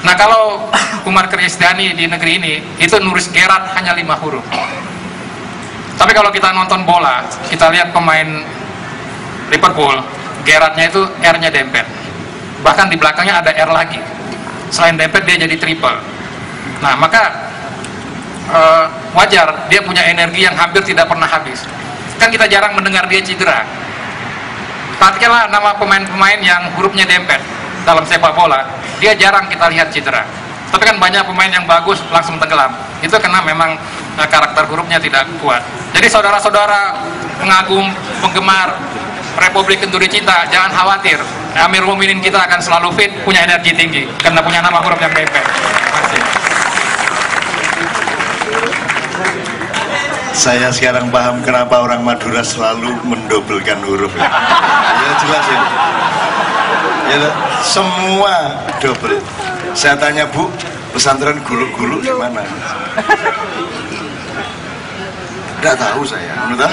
Nah, kalau Umar Kristiani di negeri ini itu nulis Gerrard hanya 5 huruf. Tapi kalau kita nonton bola, kita lihat pemain Liverpool, Gerrardnya itu R-nya dempet. Bahkan di belakangnya ada R lagi. Selain dempet dia jadi triple. Nah, maka wajar dia punya energi yang hampir tidak pernah habis. Kan kita jarang mendengar dia cedera. Perhatikanlah nama pemain-pemain yang hurufnya dempet dalam sepak bola, dia jarang kita lihat cedera. Tapi kan banyak pemain yang bagus langsung tenggelam. Itu karena memang karakter hurufnya tidak kuat. Jadi saudara-saudara pengagum, penggemar Republik Kenduri Cinta, jangan khawatir. Amirul Mukminin kita akan selalu fit, punya energi tinggi karena punya nama huruf yang dempet. Saya sekarang paham kenapa orang Madura selalu mendobelkan huruf. Ya jelas ini. Ya, semua double. Saya tanya, Bu, pesantren gulu-gulu di mana? Tidak tahu saya, menurut.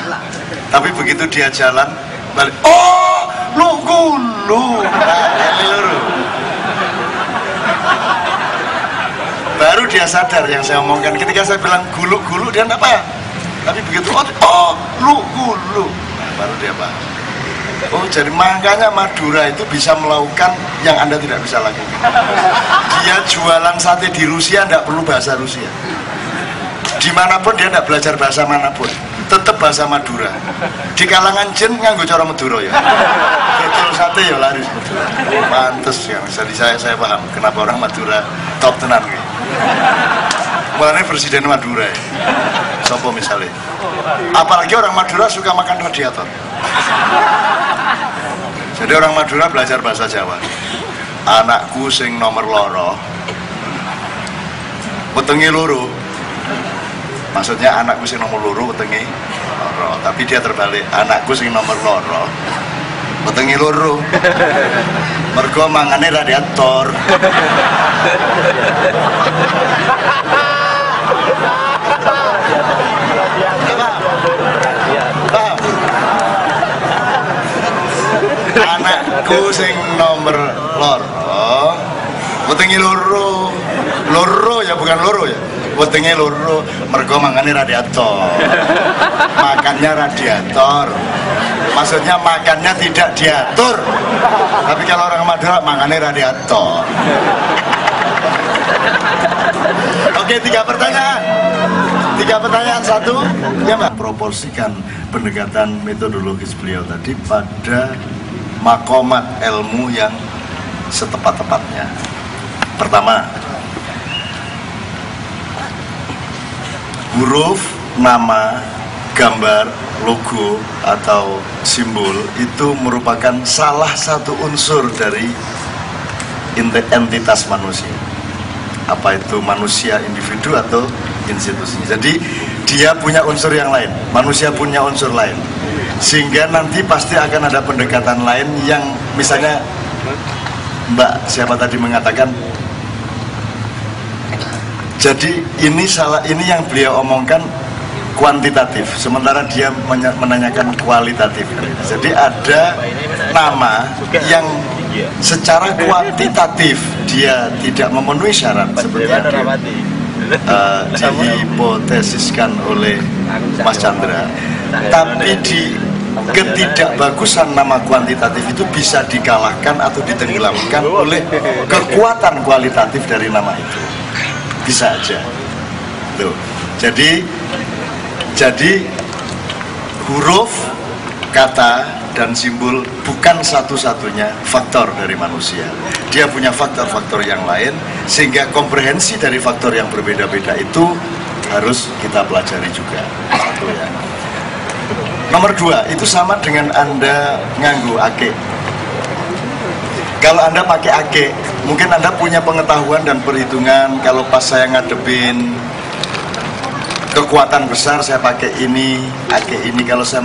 Tapi begitu dia jalan balik, oh, lu gulu. Baru dia sadar yang saya omongkan. Ketika saya bilang gulu-gulu, dia enggak paham. Tapi begitu, oh, lu gulu, nah, baru dia paham. Oh, jadi makanya Madura itu bisa melakukan yang Anda tidak bisa lakukan. Dia jualan sate di Rusia, tidak perlu bahasa Rusia. Dimanapun dia tidak belajar bahasa manapun, tetap bahasa Madura. Di kalangan jin nganggo cara Madura ya. Betul sate ya laris Madura. Pantes ya, jadi saya paham kenapa orang Madura top tenan gitu. Mulanya presiden Madura ya. Sopo misalnya. Apalagi orang Madura suka makan radiator. Jadi orang Madura belajar bahasa Jawa. Anakku sing nomor loro, wetengi loro. Maksudnya anakku sing nomor loro wetengi loro. Tapi dia terbalik. Anakku sing nomor loro, wetengi loro. Mergo mangane radiator. Anakku sing nomor loro wetengi loro. Loro ya, bukan loro ya, wetengi loro. Mergo mangane radiator. Makannya radiator, maksudnya makannya tidak diatur. Tapi kalau orang Madura makannya radiator. Oke, 3 pertanyaan. 3 pertanyaan, 1 ya Mbak. Proporsikan pendekatan metodologis beliau tadi pada makomat ilmu yang setepat-tepatnya. Pertama, huruf, nama, gambar, logo atau simbol itu merupakan salah satu unsur dari entitas manusia. Apa itu manusia, individu atau institusi. Jadi dia punya unsur yang lain, manusia punya unsur lain, sehingga nanti pasti akan ada pendekatan lain yang misalnya Mbak siapa tadi mengatakan, jadi ini yang beliau omongkan kuantitatif, sementara dia menanyakan kualitatif. Jadi ada nama yang secara kuantitatif dia tidak memenuhi syarat seperti yang dihipotesiskan oleh Mas Chandra, tapi di ketidakbagusan nama kuantitatif itu bisa dikalahkan atau ditenggelamkan oleh kekuatan kualitatif dari nama itu, bisa aja. Tuh. Jadi huruf, kata, dan simbol bukan satu-satunya faktor dari manusia. Dia punya faktor-faktor yang lain, sehingga komprehensi dari faktor yang berbeda-beda itu harus kita pelajari juga. Satu ya. Nomor dua, itu sama dengan Anda nganggu ake. Kalau Anda pakai ake, mungkin Anda punya pengetahuan dan perhitungan, kalau pas saya ngadepin kekuatan besar saya pakai ini, ake ini. Kalau saya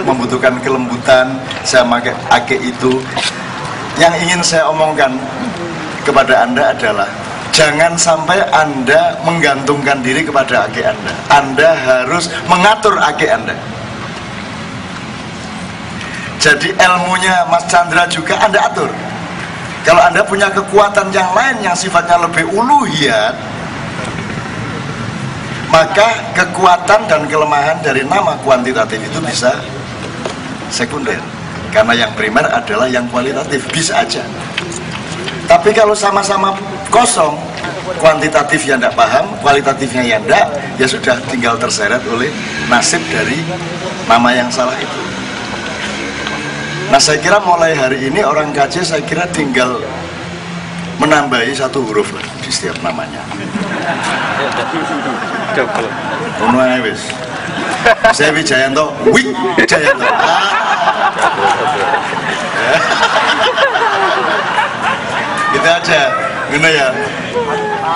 membutuhkan kelembutan, saya pakai ake itu. Yang ingin saya omongkan kepada Anda adalah jangan sampai Anda menggantungkan diri kepada ake Anda. Anda harus mengatur ake Anda. Jadi ilmunya Mas Chandra juga Anda atur. Kalau Anda punya kekuatan yang lain yang sifatnya lebih uluhiyat, maka kekuatan dan kelemahan dari nama kuantitatif itu bisa sekunder, karena yang primer adalah yang kualitatif, bisa aja. Tapi kalau sama-sama kosong, kuantitatif yang tidak paham, kualitatifnya yang tidak, ya sudah tinggal terseret oleh nasib dari nama yang salah itu. Nah saya kira mulai hari ini orang KJ saya kira tinggal menambahi satu huruf lah di setiap namanya. Ono ae wis. Saya Wijayanto, Wijayanto. Gitu aja. Gini ya.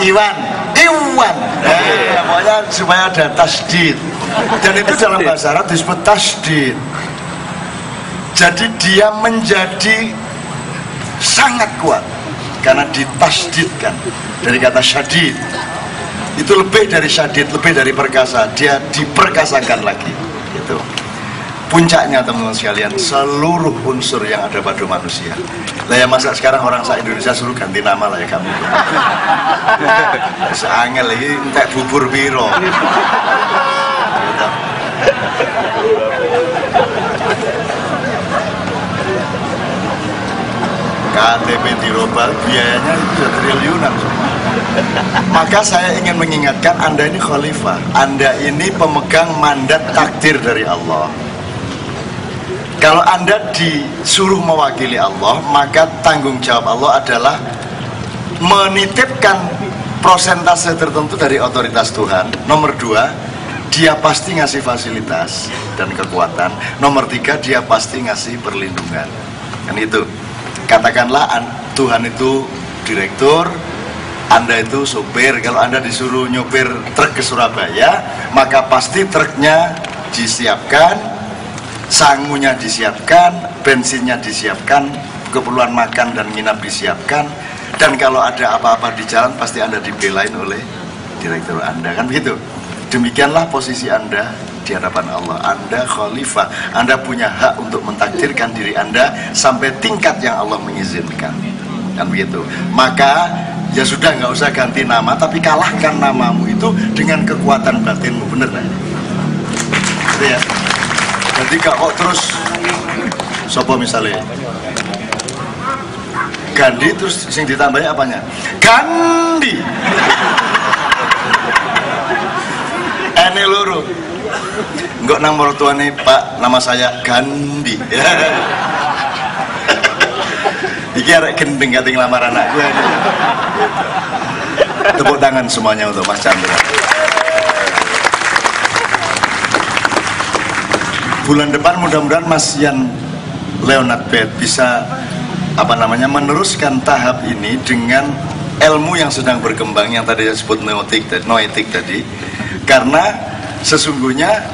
Iwan. Pokoknya supaya ada tasdid. Dan itu dalam bahasa Arab disebut tasdid. Jadi dia menjadi sangat kuat karena ditasdidkan dari kata syadid. Itu lebih dari syadid, lebih dari perkasa, dia diperkasakan lagi gitu. Puncaknya teman-teman sekalian, seluruh unsur yang ada pada manusia. Lah ya masa sekarang orang se-Indonesia suruh ganti nama lah ya kamu. Seangel lagi entek bubur biro gitu. KTP dirobah biayanya bisa triliunan semua. Maka saya ingin mengingatkan Anda ini khalifah, Anda ini pemegang mandat takdir dari Allah. Kalau Anda disuruh mewakili Allah, maka tanggung jawab Allah adalah menitipkan prosentase tertentu dari otoritas Tuhan. Nomor dua, dia pasti ngasih fasilitas dan kekuatan. Nomor tiga, dia pasti ngasih perlindungan. Kan itu. Katakanlah Tuhan itu direktur, Anda itu sopir. Kalau Anda disuruh nyopir truk ke Surabaya, maka pasti truknya disiapkan, sangunya disiapkan, bensinnya disiapkan, keperluan makan dan nginap disiapkan. Dan kalau ada apa-apa di jalan pasti Anda dibelain oleh direktur Anda, kan begitu. Demikianlah posisi Anda di hadapan Allah. Anda khalifah, Anda punya hak untuk mentakdirkan diri Anda sampai tingkat yang Allah mengizinkan, kan begitu. Maka ya sudah, nggak usah ganti nama, tapi kalahkan namamu itu dengan kekuatan batinmu, bener lah. Gitu ya. Jadi kok terus sopo misalnya Gandhi, terus sing ditambahi apanya? Gandhi. Ene loro. Enggak nang mertuane, Pak, nama saya Gandhi. Iki arek gendeng kating lamar anakku. Tepuk tangan semuanya untuk Mas Chandra. Bulan depan mudah-mudahan Mas Yan Leonard Beth bisa meneruskan tahap ini dengan ilmu yang sedang berkembang yang tadi saya sebut noetik tadi, karena sesungguhnya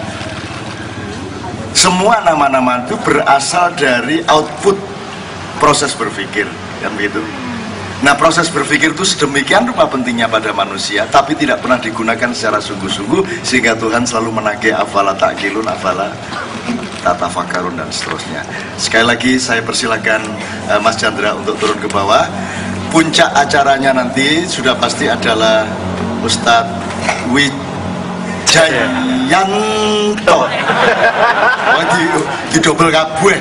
semua nama-nama itu berasal dari output proses berpikir, kan begitu. Nah, proses berpikir itu sedemikian rupa pentingnya pada manusia, tapi tidak pernah digunakan secara sungguh-sungguh, sehingga Tuhan selalu menagih afala ta'qilun, afala tatafakkarun, dan seterusnya. Sekali lagi saya persilakan Mas Chandra untuk turun ke bawah. Puncak acaranya nanti sudah pasti adalah Ustadz Wijayanto. Oh, di double kabeh.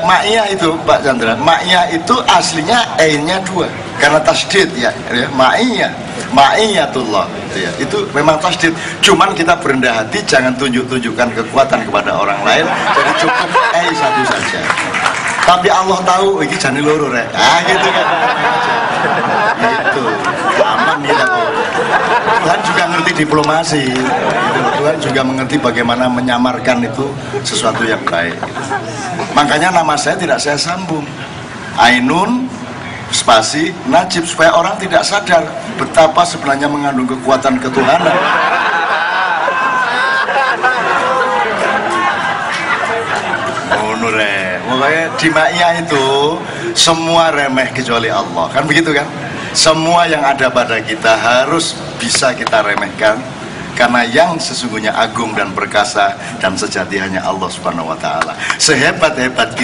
Ma'iyah itu Pak Chandra, Ma'iyah itu aslinya E-nya 2 karena tasdid ya, Ma'iyatullah ya. Itu memang tasdid, cuman kita berendah hati, jangan tunjukkan kekuatan kepada orang lain, jadi cukup E satu saja. Tapi Allah tahu ini jani loro rek, gitu kan. Itu aman kita. Tuhan juga ngerti diplomasi, Tuhan juga mengerti bagaimana menyamarkan itu sesuatu yang baik. Makanya nama saya tidak saya sambung, Ainun spasi Najib, supaya orang tidak sadar betapa sebenarnya mengandung kekuatan ketuhanan. Pokoknya di Ma'iyah itu semua remeh kecuali Allah, kan begitu kan? Semua yang ada pada kita harus bisa kita remehkan, karena yang sesungguhnya agung dan perkasa dan sejati hanya Allah Subhanahu wa Ta'ala. Sehebat-hebat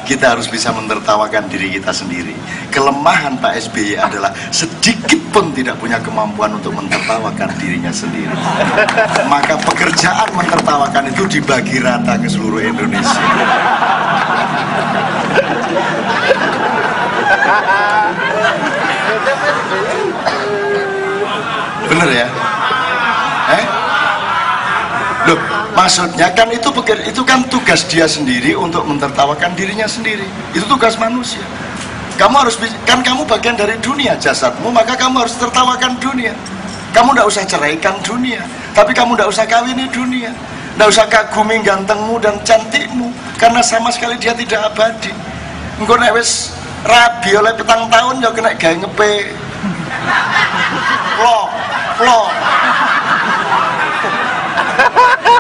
kita harus bisa menertawakan diri kita sendiri. Kelemahan Pak SBY adalah sedikit pun tidak punya kemampuan untuk menertawakan dirinya sendiri. Maka pekerjaan menertawakan itu dibagi rata ke seluruh Indonesia. Bener ya? Loh, maksudnya kan itu kan tugas dia sendiri untuk mentertawakan dirinya sendiri. Itu tugas manusia. Kamu harus, kan kamu bagian dari dunia jasadmu, maka kamu harus tertawakan dunia. Kamu tidak usah ceraikan dunia, tapi kamu tidak usah kawini dunia. Tidak usah kagumi gantengmu dan cantikmu, karena sama sekali dia tidak abadi. Engkau nek wis rabi oleh petang tahun ya kena gawe ngepe. Loh.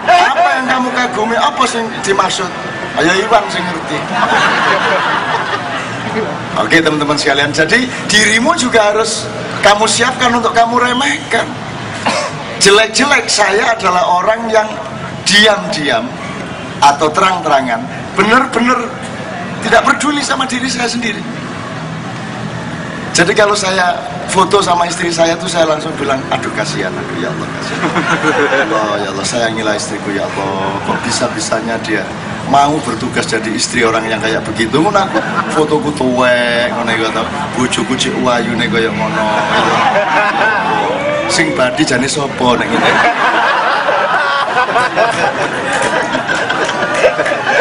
Apa yang kamu kagumi? Apa sih dimaksud? Ayo Iwan sing ngerti. Oke teman-teman sekalian, jadi dirimu juga harus kamu siapkan untuk kamu remehkan. Jelek-jelek saya adalah orang yang diam-diam atau terang-terangan benar-benar tidak peduli sama diri saya sendiri. Jadi kalau saya foto sama istri saya tuh saya langsung bilang, aduh kasihan aku, ya Allah kasihan. Ya Allah sayangilah istriku ya Allah. Kok bisa-bisanya dia mau bertugas jadi istri orang yang kayak begitu. Ngono aku fotoku tuwek ngono iku ta. Bojoku cek wayune kaya ngono. Sing badi jane sapa nek ngene.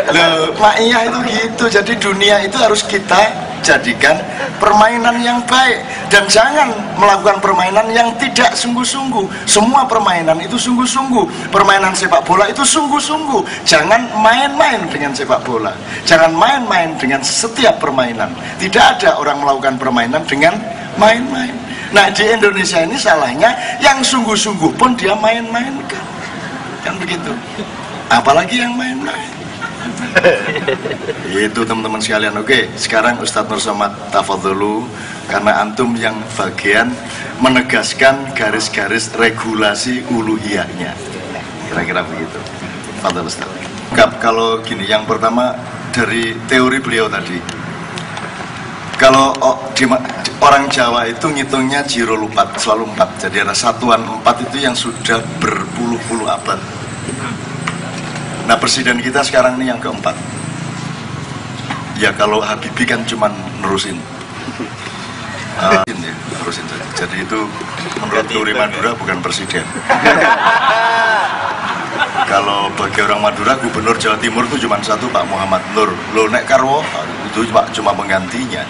Loh, Ma'iyah itu gitu. Jadi dunia itu harus kita jadikan permainan yang baik, dan jangan melakukan permainan yang tidak sungguh-sungguh. Semua permainan itu sungguh-sungguh. Permainan sepak bola itu sungguh-sungguh. Jangan main-main dengan sepak bola, jangan main-main dengan setiap permainan. Tidak ada orang melakukan permainan dengan main-main. Nah di Indonesia ini salahnya yang sungguh-sungguh pun dia main-mainkan, kan begitu, apalagi yang main-main. Itu teman-teman sekalian. Oke, sekarang Ustadz Nur Somad tafadholu, karena antum yang bagian menegaskan garis-garis regulasi uluhiyahnya, kira-kira begitu. Fadhol Ustadz. Kalau gini, yang pertama dari teori beliau tadi, kalau orang Jawa itu ngitungnya jirul 4, selalu 4. Jadi ada satuan 4 itu yang sudah berpuluh-puluh abad. Nah presiden kita sekarang ini yang keempat. Ya kalau Habibie kan cuman nerusin, nerusin saja. Jadi itu menurut teori Madura bukan presiden. Kalau bagi orang Madura gubernur Jawa Timur itu cuma satu, Pak Muhammad Nur. Lo nek Karwo itu cuma penggantinya.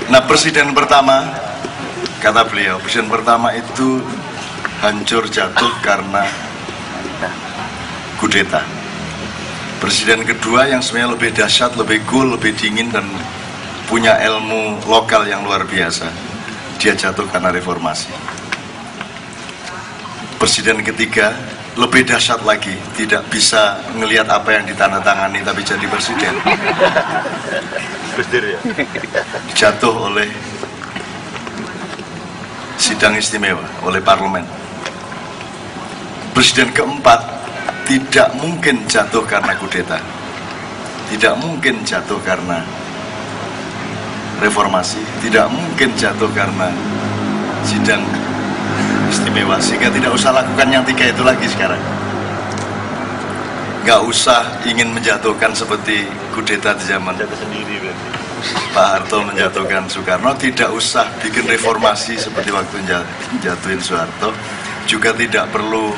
Nah presiden pertama, kata beliau, presiden pertama itu hancur jatuh karena kudeta. Presiden kedua yang sebenarnya lebih dahsyat, lebih cool, lebih dingin, dan punya ilmu lokal yang luar biasa. Dia jatuh karena reformasi. Presiden ketiga lebih dahsyat lagi, tidak bisa ngelihat apa yang ditandatangani tapi jadi presiden. Jatuh oleh sidang istimewa, oleh parlemen. Presiden keempat tidak mungkin jatuh karena kudeta, tidak mungkin jatuh karena reformasi, tidak mungkin jatuh karena sidang istimewa, sehingga tidak usah lakukan yang tiga itu lagi sekarang. Nggak usah ingin menjatuhkan seperti kudeta di zaman Pak Harto menjatuhkan Soekarno, tidak usah bikin reformasi seperti waktu jatuhin Soeharto, juga tidak perlu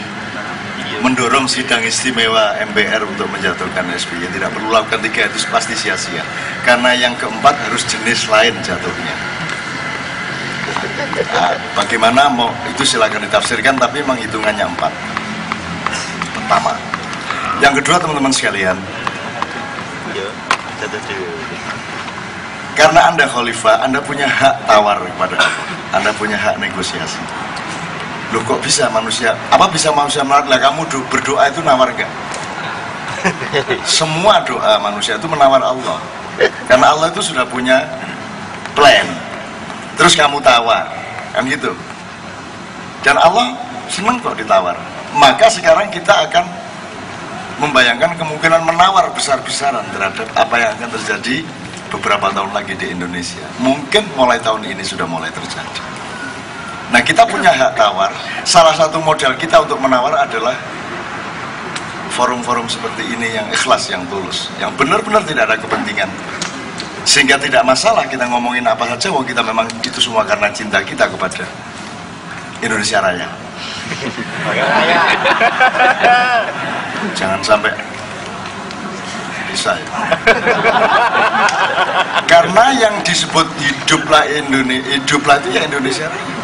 mendorong sidang istimewa MPR untuk menjatuhkan SBY. Tidak perlu lakukan tiga itu, pasti sia-sia, karena yang keempat harus jenis lain jatuhnya. Nah, bagaimana mau itu silakan ditafsirkan, tapi memang hitungannya 4. Pertama. Yang kedua, teman-teman sekalian, karena Anda khalifah, Anda punya hak tawar kepada Allah, Anda punya hak negosiasi. Loh, kok bisa manusia, apa bisa manusia menawar? Lah, kamu berdoa itu nawar gak? Semua doa manusia itu menawar Allah, karena Allah itu sudah punya plan, terus kamu tawar, kan gitu. Dan Allah senang kok ditawar. Maka sekarang kita akan membayangkan kemungkinan menawar besar-besaran terhadap apa yang akan terjadi beberapa tahun lagi di Indonesia. Mungkin mulai tahun ini sudah mulai terjadi. Nah, kita punya hak tawar. Salah satu modal kita untuk menawar adalah forum-forum seperti ini yang ikhlas, yang tulus, yang benar-benar tidak ada kepentingan. Sehingga tidak masalah kita ngomongin apa saja, wong kita memang itu semua karena cinta kita kepada Indonesia Raya. Jangan sampai bisa ya. Karena yang disebut hiduplah Indonesia, hiduplah itu ya Indonesia Raya.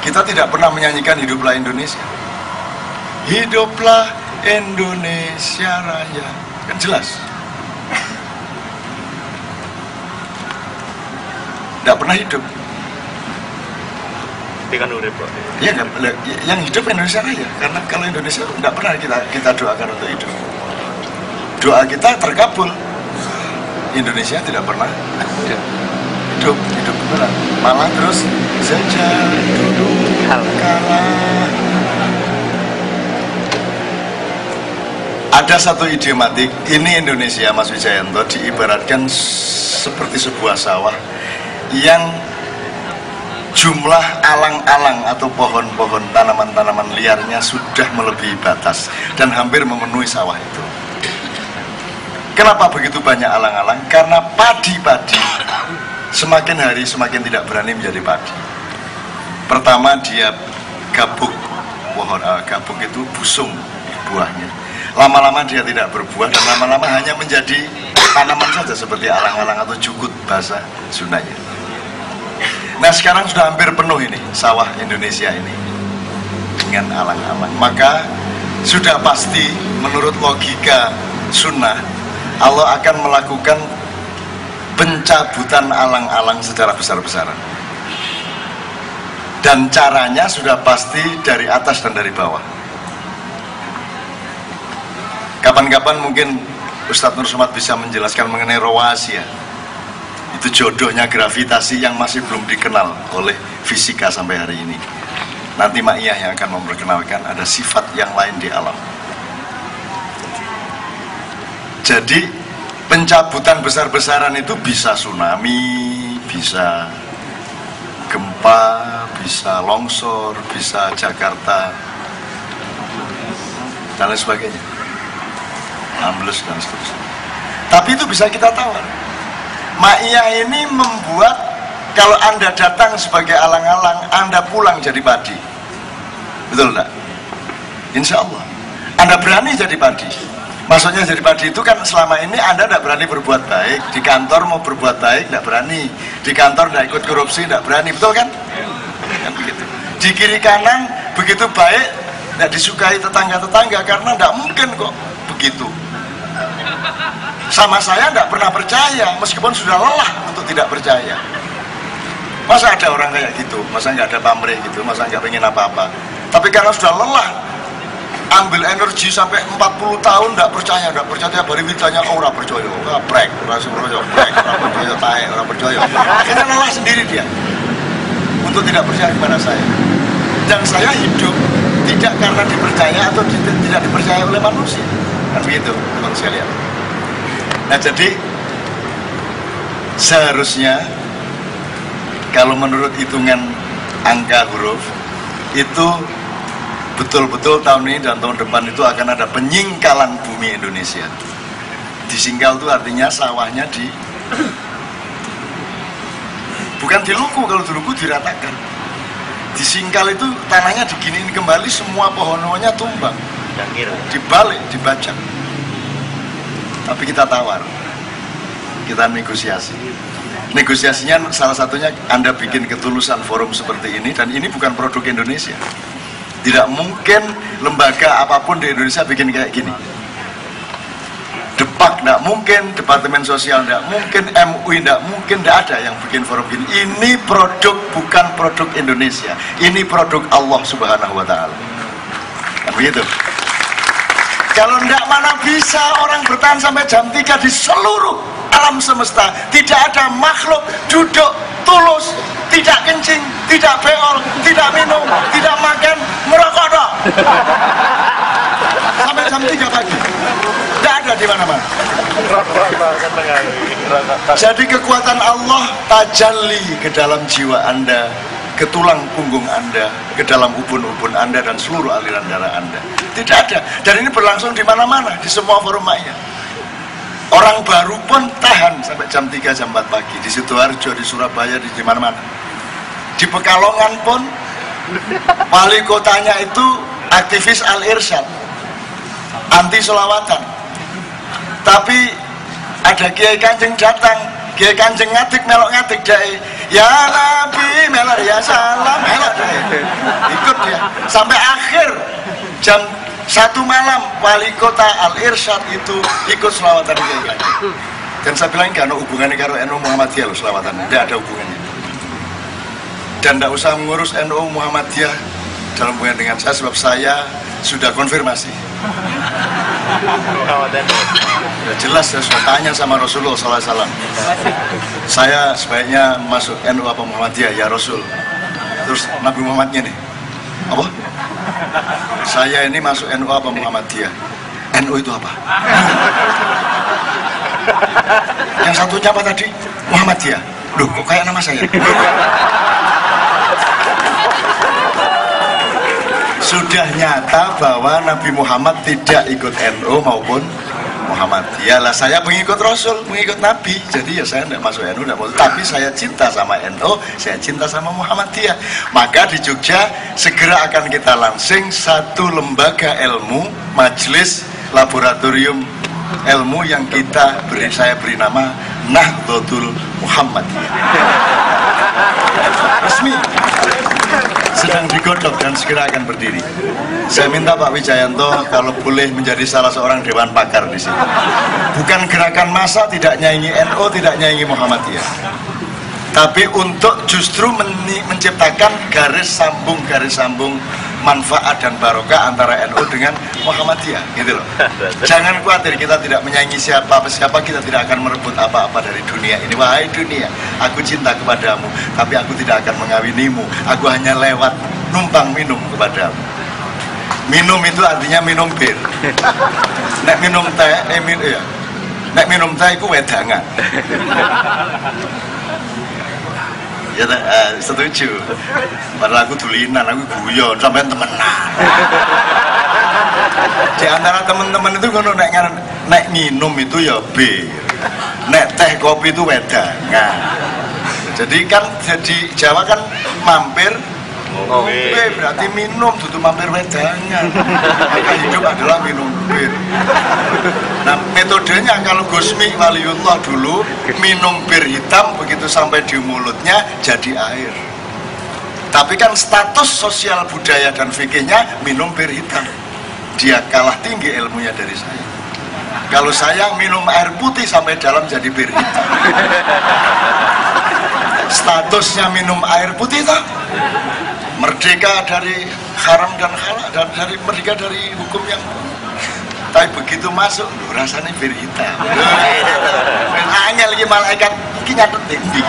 Kita tidak pernah menyanyikan hiduplah Indonesia. Hiduplah Indonesia Raya. Kan jelas. Tidak pernah hidup. Ya, yang hidup Indonesia Raya. Karena kalau Indonesia tidak pernah kita doakan untuk hidup. Doa kita terkabul. Indonesia tidak pernah hidup beneran. Malah terus saja duduk kalah. Ada satu idiomatik, ini Indonesia, Mas Wijayanto, diibaratkan seperti sebuah sawah yang jumlah alang-alang atau pohon-pohon, tanaman-tanaman liarnya sudah melebihi batas dan hampir memenuhi sawah itu. Kenapa begitu banyak alang-alang? Karena padi-padi semakin hari semakin tidak berani menjadi padi. Pertama, dia gabuk, pohon gabuk itu busung buahnya. Lama-lama dia tidak berbuah dan lama-lama hanya menjadi tanaman saja seperti alang-alang atau jukut bahasa Sundanya. Nah, sekarang sudah hampir penuh ini sawah Indonesia ini dengan alang-alang. Maka sudah pasti menurut logika sunnah Allah akan melakukan pencabutan alang-alang secara besar-besaran. Dan caranya sudah pasti dari atas dan dari bawah. Kapan-kapan mungkin Ustadz Nur Somad bisa menjelaskan mengenai rawasia. Itu jodohnya gravitasi yang masih belum dikenal oleh fisika sampai hari ini. Nanti Mak Iyah yang akan memperkenalkan ada sifat yang lain di alam. Jadi pencabutan besar-besaran itu bisa tsunami, bisa gempa, bisa longsor, bisa Jakarta dan lain sebagainya, ambles dan seterusnya. Tapi itu bisa kita tawar. Ma'iyah ini membuat kalau Anda datang sebagai alang-alang, Anda pulang jadi padi. Betul enggak? Insya Allah Anda berani jadi padi. Maksudnya jadi padi itu kan selama ini Anda tidak berani berbuat baik. Di kantor mau berbuat baik tidak berani. Di kantor tidak ikut korupsi tidak berani. Betul kan? Kan begitu. Di kiri kanan begitu baik tidak disukai tetangga-tetangga karena tidak mungkin kok begitu. Sama saya tidak pernah percaya, meskipun sudah lelah untuk tidak percaya. Masa ada orang kayak gitu, masa nggak ada pamrih gitu, masa nggak pengen apa-apa. Tapi karena sudah lelah, ambil energi sampai 40 tahun tidak percaya tiap hari ditanya orang percaya, prek, orang percaya. Akhirnya lelah sendiri dia untuk tidak percaya kepada saya. Dan saya hidup tidak karena dipercaya atau tidak dipercaya oleh manusia, kan begitu teman sekalian. Nah jadi seharusnya kalau menurut hitungan angka huruf itu betul-betul tahun ini dan tahun depan itu akan ada penyingkalan bumi Indonesia. Disingkal itu artinya sawahnya bukan diluku, kalau diluku diratakan. Disingkal itu tanahnya diginiin kembali, semua pohon-pohonnya tumbang, dibalik, dibajak. Tapi kita tawar, kita negosiasi. Negosiasinya salah satunya Anda bikin ketulusan forum seperti ini, dan ini bukan produk Indonesia. Tidak mungkin lembaga apapun di Indonesia bikin kayak gini. Depak tidak mungkin, Departemen Sosial tidak mungkin, MUI tidak mungkin, tidak ada yang bikin forum gini. Ini produk, bukan produk Indonesia. Ini produk Allah Subhanahu wa Ta'ala. Kan begitu? Kalau tidak, mana bisa orang bertahan sampai jam 3 di seluruh alam semesta. Tidak ada makhluk duduk tulus, tidak kencing, tidak beol, tidak minum, tidak makan, merokok dong. Sampai jam 3 pagi. Tidak ada di mana-mana. Jadi kekuatan Allah tajalli ke dalam jiwa Anda, ke tulang punggung Anda, ke dalam ubun-ubun Anda dan seluruh aliran darah Anda. Tidak ada. Dan ini berlangsung di mana-mana, di semua forum maya. Orang baru pun tahan sampai jam 3, jam 4 pagi. Di Sidoarjo, di Surabaya, di mana-mana. Di Pekalongan pun, wali kotanya itu aktivis Al-Irsyad, anti selawatan. Tapi ada Kiai Kanjeng datang, Kiai Kanjeng ngatik, melok ngatik dai. Ya Nabi, melok ya salam, melok dai. Ikut dia. Sampai akhir jam 1 malam wali kota Al-Irsyad itu ikut selawatan Kiai Kanjeng. Dan saya bilang nggak ada hubungannya karo NU Muhammadiyah loh selawatan, tidak ada hubungannya. Dan tidak usah mengurus NU Muhammadiyah dalam hubungan dengan saya, sebab saya sudah konfirmasi. Ya jelas, saya sudah tanya sama Rasulullah SAW. Saya sebaiknya masuk NU apa Muhammadiyah ya Rasul. Terus Nabi Muhammadnya nih, apa? Saya ini masuk NU apa Muhammadiyah? NU itu apa? Yang satunya apa tadi? Muhammadiyah. Loh, kok kayak nama saya? Sudah nyata bahwa Nabi Muhammad tidak ikut NU maupun Muhammadiyah. Lah saya pengikut Rasul, pengikut Nabi. Jadi ya saya tidak masuk NU, tidak masuk. Tapi saya cinta sama NU, saya cinta sama Muhammadiyah. Maka di Jogja segera akan kita launching satu lembaga ilmu, majelis laboratorium ilmu yang saya beri nama Nahdlatul Muhammadiyah. Resmi. Sedang digodok dan segera akan berdiri. Saya minta Pak Wijayanto kalau boleh menjadi salah seorang dewan pakar di sini. Bukan gerakan massa, tidak nyanyi NU, tidak nyanyi Muhammadiyah, tapi untuk justru menciptakan garis sambung manfaat dan barokah antara NU dengan Muhammadiyah, gitu loh. Jangan khawatir, kita tidak menyaingi siapa, kita tidak akan merebut apa-apa dari dunia ini. Wahai dunia, aku cinta kepadamu, tapi aku tidak akan mengawinimu. Aku hanya lewat numpang minum kepadamu. Minum itu artinya minum bir. Nek minum teh, nek minum teh itu wedangan. Ya setuju. Padahal aku dulinan, aku guyon sampai temenan. Di antara teman-teman itu kalau nek minum itu ya bir, nek teh kopi itu wedangan. Jadi kan jadi Jawa kan mampir ngombe, berarti minum, tutup mampir wedangan. Maka hidup adalah minum bir. Nah metodenya kalau Gusmi Waliullah dulu minum bir hitam, begitu sampai di mulutnya jadi air. Tapi kan status sosial budaya dan fikihnya minum bir hitam. Dia kalah tinggi ilmunya dari saya. Kalau saya minum air putih sampai dalam jadi bir hitam. Statusnya minum air putih toh, merdeka dari haram dan halal, dan merdeka dari hukum yang, tapi begitu masuk rasanya bir hitam. Angel lagi malaikat mungkin nyatet tinggi.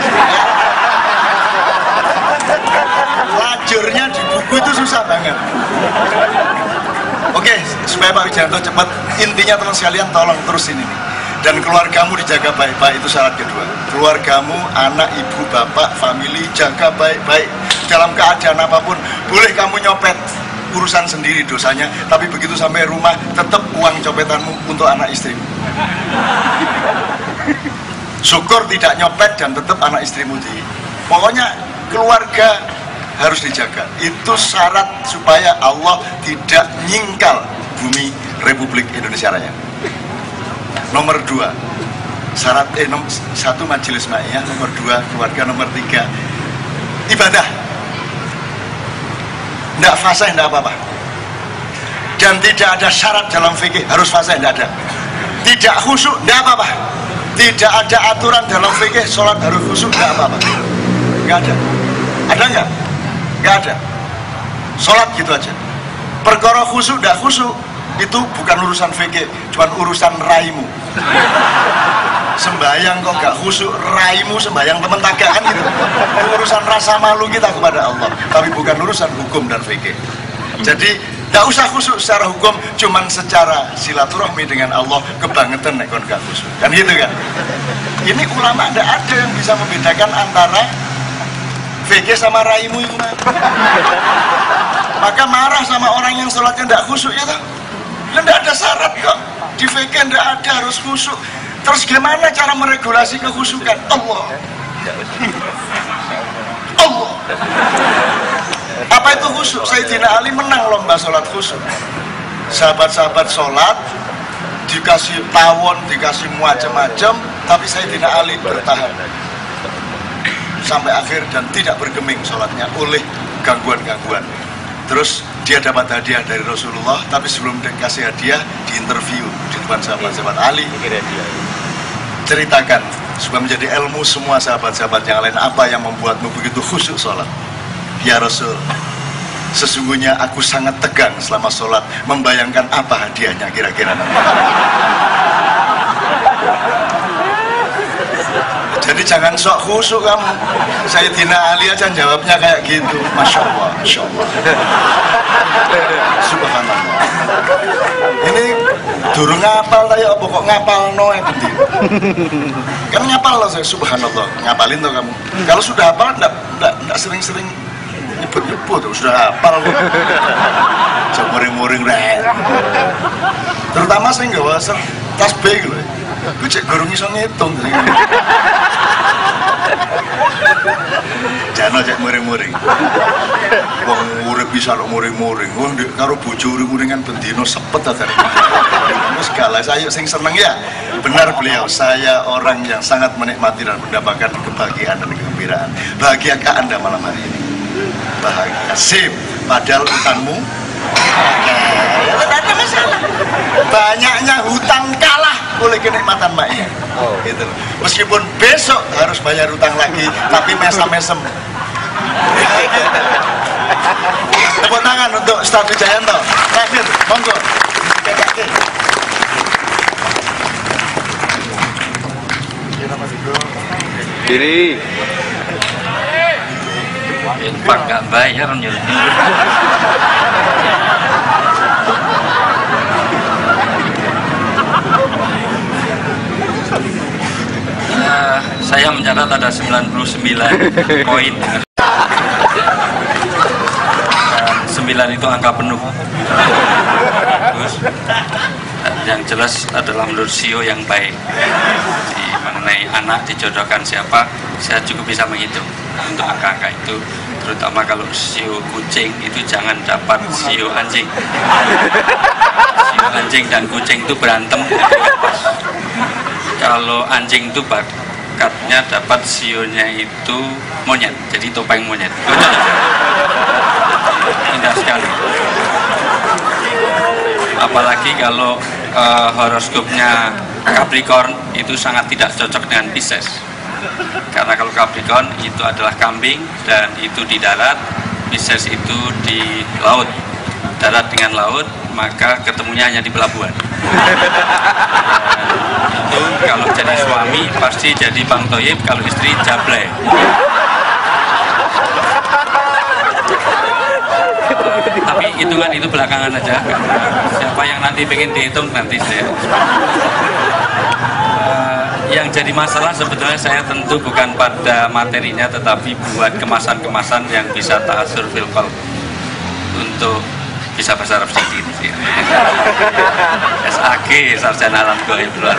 Lajurnya di buku itu susah banget. Oke, supaya Pak Wijanto cepat, intinya teman sekalian tolong terus ini. Dan keluargamu dijaga baik-baik, itu syarat kedua. Keluargamu, anak, ibu, bapak, family, jaga baik-baik. Dalam keadaan apapun, boleh kamu nyopet, urusan sendiri dosanya, tapi begitu sampai rumah, tetap uang copetanmu untuk anak istrimu. Syukur tidak nyopet dan tetap anak istrimu di. Pokoknya keluarga harus dijaga. Itu syarat supaya Allah tidak nyingkal bumi Republik Indonesia Raya. Nomor 2, syarat satu majelis ma'iyah, nomor 2 keluarga, nomor 3 ibadah. Tidak fasih, tidak apa-apa. Dan tidak ada syarat dalam fikih harus fasih, tidak ada. Tidak khusyuk, tidak apa-apa. Tidak ada aturan dalam fikih sholat harus khusyuk, tidak apa-apa. Nggak ada. Ada nggak? Nggak ada. Sholat gitu aja. Perkara khusyuk, tidak khusyuk, itu bukan urusan fikih, cuma urusan raimu. Sembayang kok gak khusyuk, raimu sembayang temen tagakan gitu. Urusan rasa malu kita kepada Allah, tapi bukan urusan hukum dan fikih. Jadi gak usah khusyuk secara hukum, cuman secara silaturahmi dengan Allah kebangetan nek kon gak khusyuk. Kan gitu kan? Ini ulama tidak ada yang bisa membedakan antara fikih sama raimu itu. Maka marah sama orang yang sholatnya tidak khusyuk ya toh? Tidak ada syarat kok. Di fikih tidak ada harus khusyuk. Terus gimana cara meregulasi kekhusyukan? Allah. Allah. Apa itu khusyuk? Sayyidina Ali menang lomba sholat khusyuk. Sahabat-sahabat sholat dikasih tawon, dikasih macam-macam, tapi Sayyidina Ali bertahan sampai akhir dan tidak bergeming sholatnya oleh gangguan-gangguan. Terus dia dapat hadiah dari Rasulullah, tapi sebelum dikasih hadiah diinterview di depan sahabat-sahabat Ali. Ceritakan supaya menjadi ilmu semua sahabat-sahabat yang lain, apa yang membuatmu begitu khusyuk sholat? Ya Rasul, sesungguhnya aku sangat tegang selama sholat, membayangkan apa hadiahnya kira-kira nanti. Jadi jangan sok khusyuk kamu. Sayyidina Ali aja jawabnya kayak gitu. Masya Allah, Masya Allah. Subhanallah. Ini durung ngapal tayo apa kok ngapal no kan ngapal loh saya. Subhanallah, ngapalin tuh kamu. Kalau sudah hafal enggak sering-sering nyebut-nyebut, sudah hafal loh. Jangan muring-muring rek. Terutama saya nggak wasar tasbih loh. Gue cek gurung iso ngitung. Jangan cek muring-muring. Wong urip bisa kok muring-muring. Wong karo bojo muring-muringan bendino sepet ta. Segala saya sing seneng ya. Benar beliau, saya orang yang sangat menikmati dan mendapatkan kebahagiaan dan kegembiraan. Bahagiakah Anda malam hari ini? Bahagia. Sip. Padahal utangmu ada masalah. Banyaknya hutang kalah oleh kenikmatan ma'iyah. Gitu. Meskipun besok harus bayar hutang lagi, tapi mesem-mesem. Tepuk tangan untuk Ustaz Wijayanto. Terakhir, monggo. Diri. Pak nggak bayar nyuruh. Saya mencatat ada 99 poin. 9 itu angka penuh. Terus yang jelas adalah menurut CEO yang baik. Jadi, mengenai anak dijodohkan siapa, saya cukup bisa menghitung untuk angka-angka itu. Terutama kalau CEO kucing itu jangan dapat CEO anjing. CEO anjing dan kucing itu berantem. Kalau anjing itu bakatnya dapat CEO-nya itu monyet, jadi topeng monyet. Indah sekali. apalagi kalau horoskopnya Capricorn itu sangat tidak cocok dengan Pisces. Karena kalau Capricorn itu adalah kambing dan itu di darat, Pisces itu di laut. Darat dengan laut, maka ketemunya hanya di pelabuhan. Itu kalau jadi suami pasti jadi Bang Toyib, kalau istri Jablay. Tapi hitungan itu belakangan aja, karena siapa yang nanti pengen dihitung nanti saya. Yang jadi masalah sebetulnya saya tentu bukan pada materinya, tetapi buat kemasan-kemasan yang bisa ta'asur fil qalb, untuk bisa bahasa Arab sedikit sih. SAG, sarjana alam gaib luar.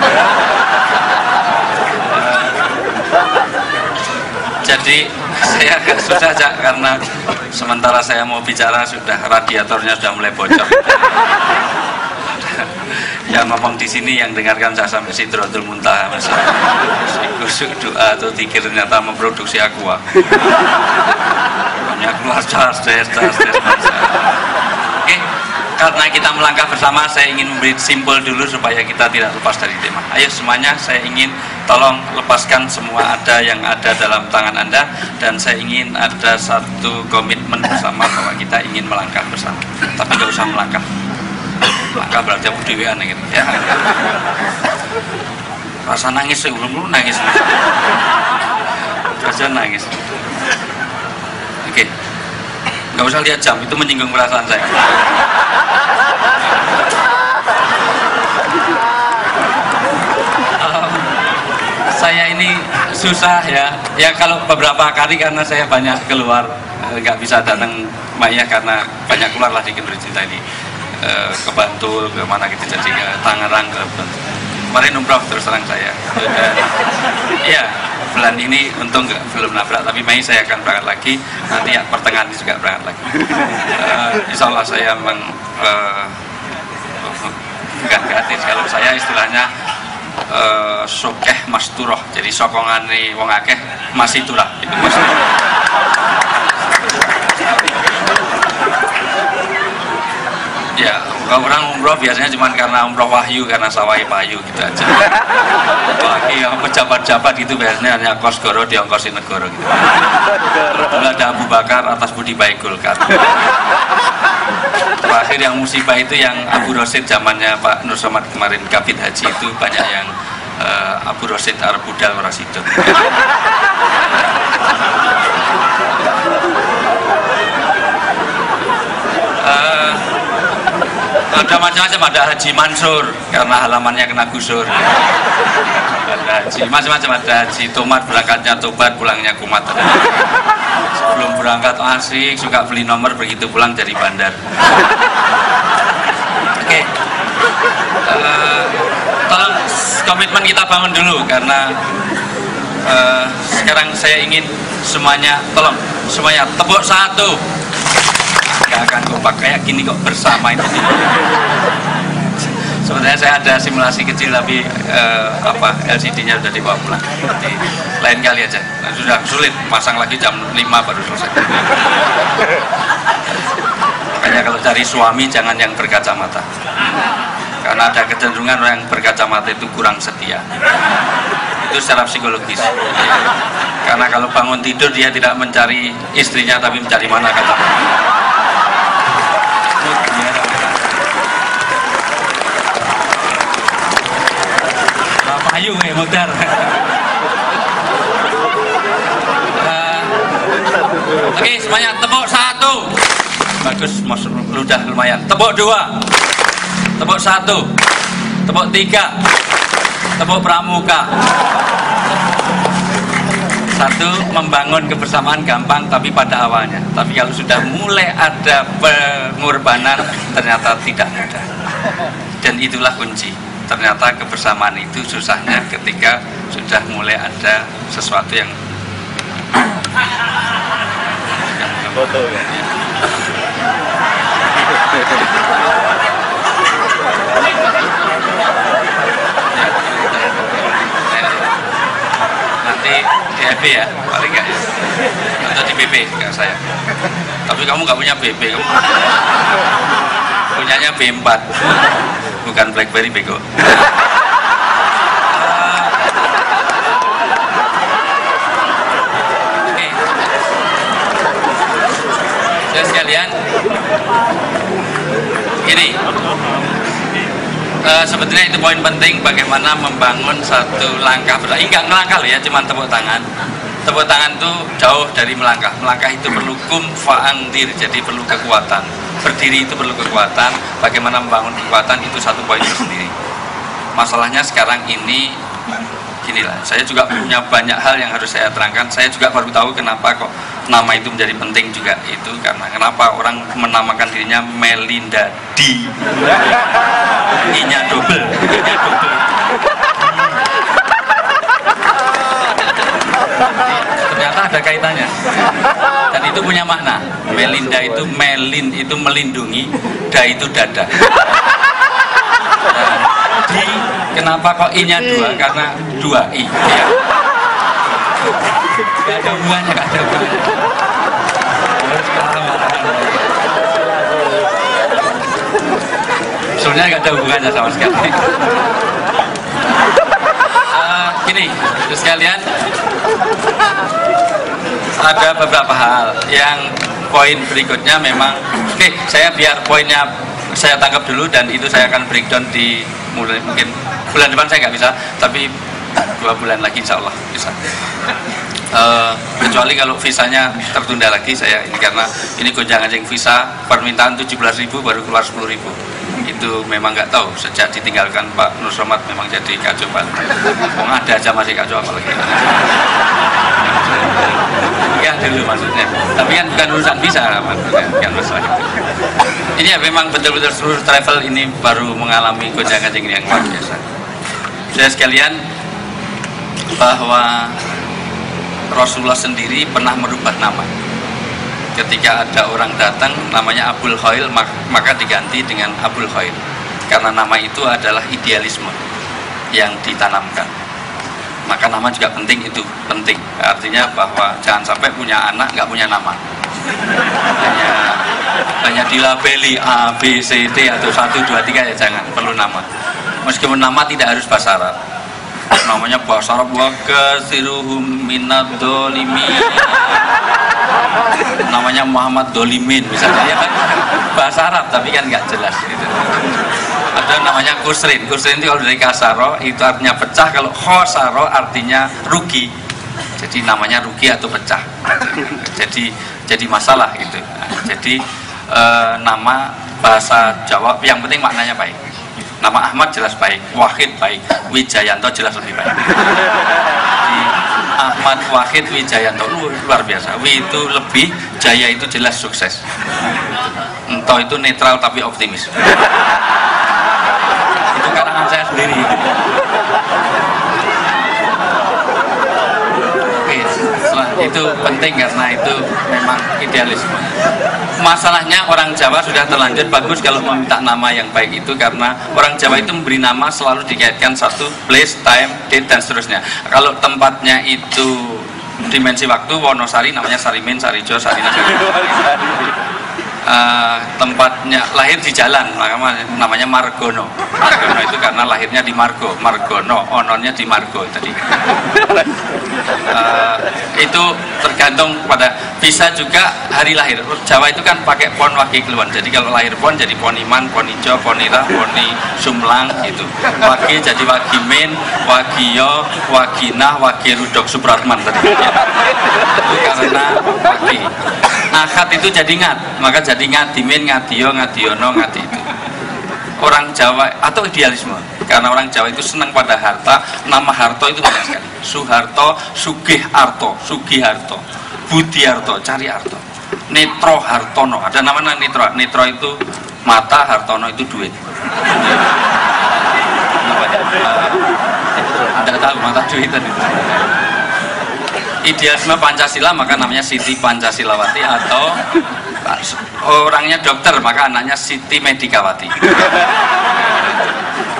Jadi saya agak susah aja, karena sementara saya mau bicara sudah radiatornya sudah mulai bocor. Yang ngomong di sini yang dengarkan saya sampai Sidratul Muntaha, kusuk doa atau zikir ternyata memproduksi aqua. Banyak keluar das. Oke, karena kita melangkah bersama, saya ingin memberi simpul dulu supaya kita tidak lepas dari tema. Ayo semuanya, saya ingin tolong lepaskan semua yang ada dalam tangan Anda, dan saya ingin ada satu komitmen bersama bahwa kita ingin melangkah bersama. Tapi nggak usah melangkah. Langkah berarti aku dewean gitu ya. Rasa nangis sih, belum nangis. Rasa nangis. Oke. Nggak usah lihat jam, itu menyinggung perasaan saya. Saya ini susah ya. Ya kalau beberapa kali karena saya banyak keluar, nggak bisa datang Maya karena banyak keluar lah di Kenduri Cinta ini. Ke Bantul, ke mana gitu, jadi ke Tangerang, ke kemarin umroh terus terang saya. Iya, bulan ini untung belum nabrak, tapi Mei saya akan berangkat lagi, nanti ya pertengahan ini juga berangkat lagi. Insya Allah saya bukan gratis, kalau saya istilahnya sokeh mas turoh, jadi sokongan nih wong akeh masih turah, itu mas. Ya, orang umroh biasanya cuma karena umroh wahyu, karena sawai payu gitu aja. Apalagi yang pejabat-pejabat itu biasanya hanya kos goro diongkosin negoro gitu. Dulu ada Abu Bakar atas budi baik Golkar. Terakhir yang musibah itu yang Abu Rosid zamannya Pak Nur Somad kemarin Kabid Haji, itu banyak yang Abu Rosid Arab Budal Warasido. Ada macam-macam, ada Haji Mansur karena halamannya kena gusur, ada haji macam-macam, ada Haji Tomat berangkatnya tobat pulangnya kumat, sebelum berangkat asik suka beli nomor, begitu pulang dari bandar. Oke. Tolong komitmen kita bangun dulu, karena sekarang saya ingin semuanya, tolong semuanya tepuk satu. Gak akan kompak kayak gini kok bersama itu. Sebenarnya saya ada simulasi kecil, tapi LCD-nya sudah dibawa pulang. Nanti lain kali aja. Nah, sudah sulit, pasang lagi jam 5 baru selesai. Makanya kalau cari suami jangan yang berkacamata, karena ada kecenderungan orang yang berkacamata itu kurang setia. Itu secara psikologis. Karena kalau bangun tidur dia tidak mencari istrinya, tapi mencari mana kacamata. Ayo modar. Oke, semuanya tepuk satu. Bagus, ludah lumayan. Tepuk dua. Tepuk satu. Tepuk tiga. Tepuk pramuka. Satu, membangun kebersamaan gampang tapi pada awalnya. Tapi kalau sudah mulai ada pengorbanan ternyata tidak mudah. Dan itulah kunci. Ternyata kebersamaan itu susahnya ketika sudah mulai ada sesuatu yang foto ya. Nanti di FB ya, paling enggak ya. Atau di BP, enggak saya. Tapi kamu nggak punya BP, kamu punyanya B4, bukan BlackBerry bego. Oke. Saudara sekalian, ini sebetulnya itu poin penting bagaimana membangun satu langkah berlari. Enggak ngelangkah loh ya, cuma tepuk tangan. Tepuk tangan itu jauh dari melangkah. Melangkah itu perlu kum fa'andir, jadi perlu kekuatan. Berdiri itu perlu kekuatan. Bagaimana membangun kekuatan itu satu poin tersendiri. Masalahnya sekarang ini ginilah, saya juga punya banyak hal yang harus saya terangkan. Saya juga baru tahu kenapa kok nama itu menjadi penting juga. Itu karena kenapa orang menamakan dirinya Melinda D. I-nya double, I-nya double. Ternyata ada kaitannya. Dan itu punya makna. Melinda itu melin itu melindungi, da itu dada. Dan di kenapa kok I-nya dua? Karena dua I. Ya. Gak ada hubungannya, gak ada hubungannya. Sebenarnya gak ada hubungannya sama sekali. Gini, terus sekalian, ada beberapa hal yang poin berikutnya memang. Oke, saya biar poinnya saya tangkap dulu dan itu saya akan breakdown di mulai mungkin bulan depan saya nggak bisa, tapi 2 bulan lagi insya Allah bisa. Kecuali kalau visanya tertunda lagi saya ini karena ini gonjang-ganjing visa permintaan 17.000 baru keluar 10.000. Itu memang nggak tahu sejak ditinggalkan Pak Nur Somad memang jadi kacau Pak. Mau ada aja masih kacau apalagi. Ya dulu maksudnya. Tapi kan bukan urusan visa kan masalah itu. Ini ya memang betul-betul seluruh travel ini baru mengalami gonjang-ganjing yang luar biasa. Saudara sekalian, bahwa Rasulullah sendiri pernah merubah nama. Ketika ada orang datang namanya Abul Khail, maka diganti dengan Abul Khail. Karena nama itu adalah idealisme yang ditanamkan. Maka nama juga penting, itu penting. Artinya bahwa jangan sampai punya anak nggak punya nama. Hanya dilabeli A, B, C, D atau 1, 2, 3 ya jangan, perlu nama. Meskipun nama tidak harus bahasa Arab. Namanya bahasa Arab wa kasiruhum minad dolimin. Namanya Muhammad Dolimin misalnya, ya kan bahasa Arab tapi kan nggak jelas gitu. Ada namanya kusrin. Kusrin itu kalau dari kasaro itu artinya pecah, kalau khosaro artinya rugi. Jadi namanya rugi atau pecah. Jadi masalah gitu. Jadi nama bahasa Jawa yang penting maknanya baik. Nama Ahmad jelas baik, Wahid baik, Wijayanto jelas lebih baik. Jadi, Ahmad, Wahid, Wijayanto luar biasa. Wi itu lebih, Jaya itu jelas sukses. Ento itu netral tapi optimis. Itu karangan saya sendiri. Oke, itu penting karena itu memang idealisme. Masalahnya orang Jawa sudah terlanjur bagus kalau meminta nama yang baik itu karena orang Jawa itu memberi nama selalu dikaitkan satu place, time, date dan seterusnya. Kalau tempatnya itu dimensi waktu, Wonosari namanya Sarimin, Sarijo, Sarina, tempatnya lahir di jalan namanya Margono. Margono itu karena lahirnya di Margo, Margono, ononnya di Margo tadi. Itu tergantung pada, bisa juga hari lahir. Jawa itu kan pakai pon wagi keluan. Jadi kalau lahir pon jadi poniman, ponijo, ponira, poni sumlang gitu. Wagi jadi wagimin, wagiyo, waginah, wagirudok Supratman tadi. Ya. Itu karena wagi. Akad itu jadi ngat, maka jadi ngadimin, ngadiyo, ngadiono, ngadi itu. Orang Jawa atau idealisme, karena orang Jawa itu senang pada harta. Nama Harto itu banyak sekali. Suharto, Sugiharto, Sugiharto, Budiarto, cari Harto. Netro Hartono, ada namanya Netro. Netro itu mata, Hartono itu duit. Anda tahu mata duit itu. Idealisme Pancasila maka namanya Siti Pancasilawati, atau orangnya dokter maka anaknya Siti Medikawati,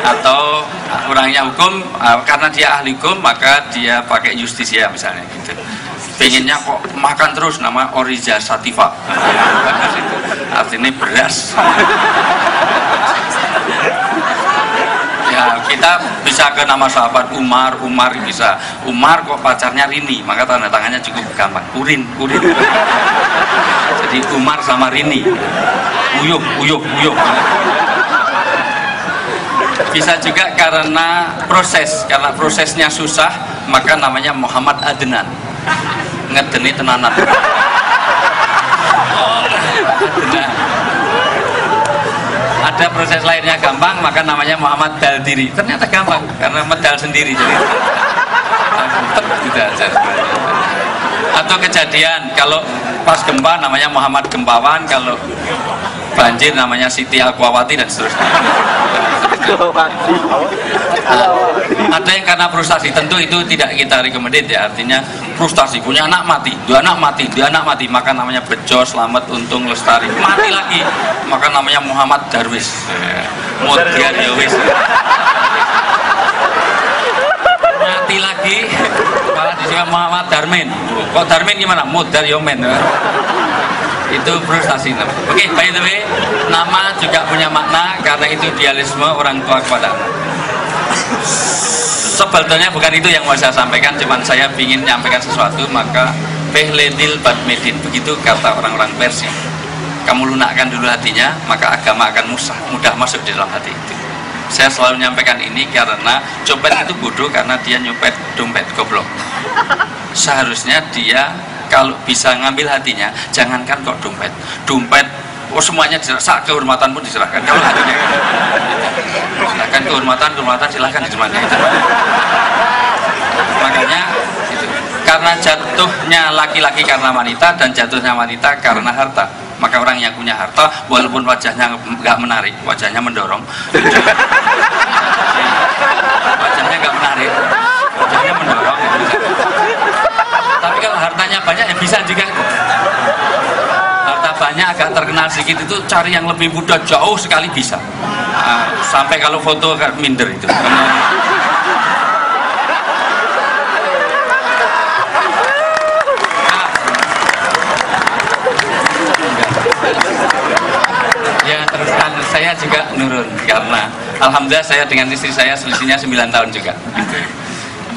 atau orangnya hukum karena dia ahli hukum maka dia pakai Justisia misalnya gitu. pengennya kok makan terus, nama Oriza Sativa. Bagus itu, artinya beras. Ya, kita bisa ke nama sahabat Umar bisa. Umar kok pacarnya Rini, maka tanda tangannya cukup gampang. Urin. Jadi Umar sama Rini. Uyuh. Bisa juga karena prosesnya susah, maka namanya Muhammad Adnan. Ngedeni tenanan. Adnan. Ada proses lainnya gampang, maka namanya Muhammad Daldiri. Ternyata gampang karena medal sendiri, jadi gitu aja. Atau kejadian kalau pas gempa namanya Muhammad Gempawan, kalau banjir namanya Siti Aquawati dan seterusnya. Ada yang karena frustasi, tentu itu tidak kita rekomendasi ya, artinya frustasi, punya anak mati, dua anak mati, maka namanya Bejo, Slamet, Untung, Lestari, mati lagi, maka namanya Muhammad Darwis, Modiar Yowis, mati lagi, malah disebut Muhammad Darmin. Kok Darmin gimana? Modar Yomen. Itu frustasi. Oke, by the way, nama juga punya makna karena itu idealisme orang tua kepada anak. Sebetulnya bukan itu yang mau saya sampaikan, cuman saya ingin menyampaikan sesuatu, maka Behledil Badmedin, begitu kata orang-orang Persia. Kamu lunakkan dulu hatinya, maka agama akan mudah masuk di dalam hati itu. Saya selalu menyampaikan ini karena copet itu bodoh karena dia nyopet dompet, goblok. Seharusnya dia kalau bisa ngambil hatinya, jangankan kok dompet, oh semuanya diserahkan, kehormatan pun diserahkan. Kalau hatinya silahkan kehormatan silahkan diserahkan. Makanya itu, karena jatuhnya laki-laki karena wanita dan jatuhnya wanita karena harta, maka orang yang punya harta walaupun wajahnya nggak menarik, wajahnya mendorong, wajahnya nggak menarik, wajahnya mendorong. Tapi kalau hartanya banyak ya bisa juga. Harta banyak agak terkenal sedikit itu cari yang lebih mudah jauh sekali bisa. Sampai kalau foto minder itu. Ya terus kan saya juga nurun karena alhamdulillah saya dengan istri saya selisihnya 9 tahun juga.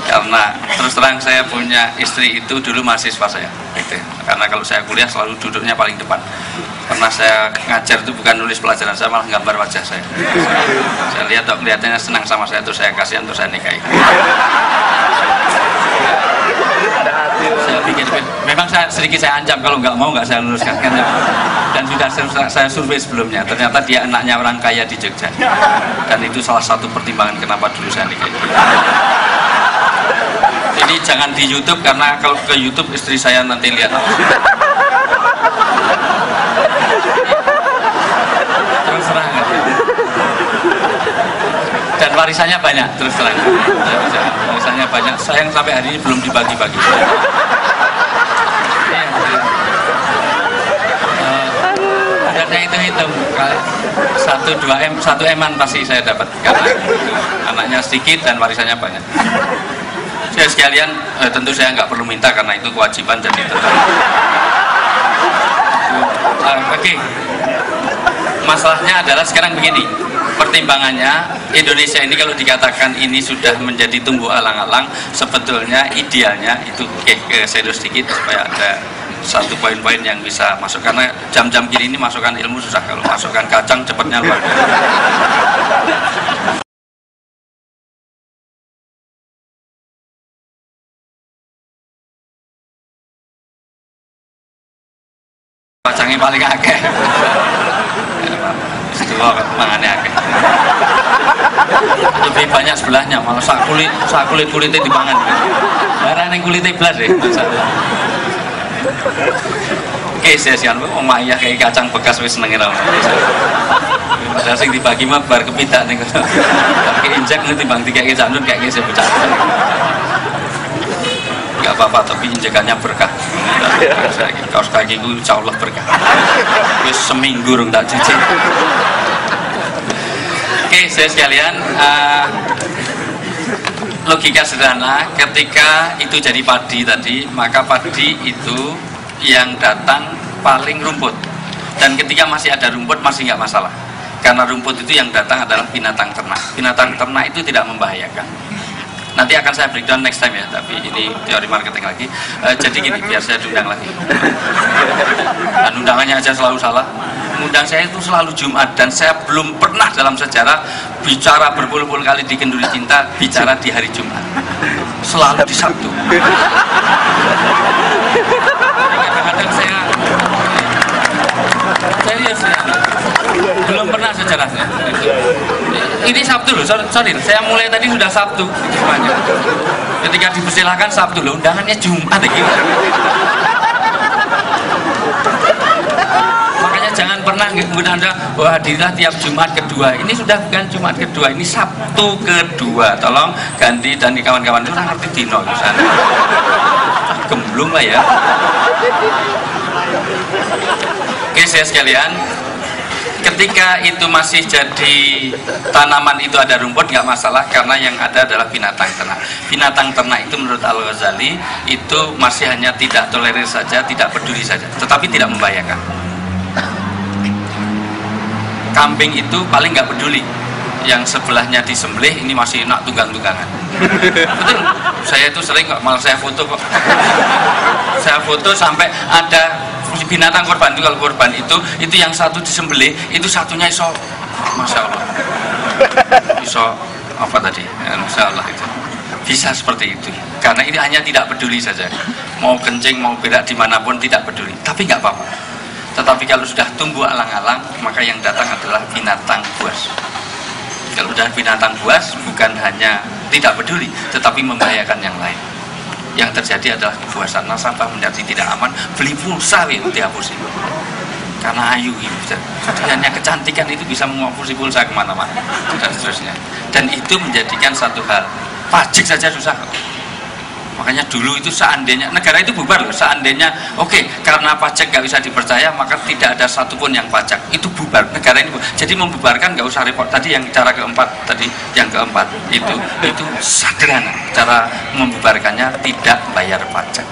Karena terus terang saya punya istri itu dulu mahasiswa saya gitu. Karena kalau saya kuliah selalu duduknya paling depan, karena saya ngajar itu bukan nulis pelajaran, saya malah gambar wajah saya. Saya lihat kelihatannya senang sama saya, terus saya kasihan, terus saya nikahi. Saya pikir memang sedikit saya ancam kalau nggak mau nggak saya luruskan kan, dan sudah saya survei sebelumnya, ternyata dia anaknya orang kaya di Jogja, dan itu salah satu pertimbangan kenapa dulu saya nikahi. Ini jangan di YouTube karena kalau ke YouTube istri saya nanti lihat. Terus terang. Dan warisannya banyak, terus terang. Warisannya banyak. Sayang sampai hari ini belum dibagi-bagi. Dan saya hitung 1 M-an pasti saya dapat karena anaknya sedikit dan warisannya banyak. Ya sekalian, tentu saya nggak perlu minta karena itu kewajiban jadi Oke. Masalahnya adalah sekarang begini, pertimbangannya Indonesia ini kalau dikatakan ini sudah menjadi tumbuh alang-alang, sebetulnya idealnya itu saya sedikit supaya ada satu poin-poin yang bisa masuk, karena jam-jam gini ini masukkan ilmu susah, kalau masukkan kacang cepatnya luar biasa. Kacangnya paling akeh. Setelah mangannya akeh. Lebih banyak sebelahnya, malah sak kulitnya dipangan. Barang yang kulitnya belas deh. Oke, saya sian wong ayah kayak kacang bekas wis seneng ra. Padahal sing dibagi mah bar kepidak ning. Tapi injek nanti bang dikek jandun kayak saya bocah. Gak apa-apa, tapi injekannya berkah. Kaos kaki ku insya Allah berkah. Wis seminggu rung tak cuci. Oke, saya sekalian, logika sederhana, ketika itu jadi padi tadi, maka padi itu yang datang paling rumput. Dan ketika masih ada rumput masih nggak masalah. Karena rumput itu yang datang adalah binatang ternak. Binatang ternak itu tidak membahayakan. Nanti akan saya breakdown next time ya, tapi ini teori marketing lagi. Jadi gini, biar saya diundang lagi. Dan undangannya aja selalu salah. Undang saya itu selalu Jumat, dan saya belum pernah dalam sejarah bicara berpuluh-puluh kali di Kenduri Cinta bicara di hari Jumat. Selalu di Sabtu. Kadang-kadang saya serius ya. Belum pernah sejarahnya. Ini Sabtu loh, sorry, saya mulai tadi sudah Sabtu. Ketika dipersilahkan Sabtu loh, undangannya Jumat gitu. Makanya jangan pernah Anda hadilah tiap Jumat kedua. Ini sudah bukan Jumat kedua, ini Sabtu kedua. Tolong ganti, dan kawan-kawan itu ngerti dino sana. Gemblung lah ya. Oke, saya sekalian, ketika itu masih jadi tanaman itu ada rumput nggak masalah, karena yang ada adalah binatang ternak. Binatang ternak itu menurut Al-Ghazali itu masih hanya tidak tolerir saja, tidak peduli saja, tetapi tidak membahayakan. Kambing itu paling nggak peduli, yang sebelahnya disembelih ini masih enak tunggang-tunggangan. Betul, saya itu sering kok, malah saya foto kok. Saya foto sampai ada binatang korban itu, kalau korban itu yang satu disembelih, itu satunya iso, masya Allah, iso apa tadi, ya, masya Allah itu bisa seperti itu, karena ini hanya tidak peduli saja, mau kencing mau berak dimanapun tidak peduli, tapi nggak apa-apa. Tetapi kalau sudah tumbuh alang-alang, maka yang datang adalah binatang buas. Kalau sudah binatang buas, bukan hanya tidak peduli, tetapi membahayakan yang lain. Yang terjadi adalah kebuasan, nasabah menjadi tidak aman, beli pulsa dihapusin karena ayu gitu. Jadi hanya kecantikan itu bisa menghapusi pulsa kemana-mana dan seterusnya. Dan itu menjadikan satu hal, pajak saja susah. Makanya dulu itu seandainya negara itu bubar loh, seandainya oke, karena pajak nggak bisa dipercaya, maka tidak ada satupun yang pajak, itu bubar negara ini. Jadi membubarkan nggak usah repot. Tadi yang cara keempat tadi, yang keempat itu sederhana cara membubarkannya, tidak bayar pajak.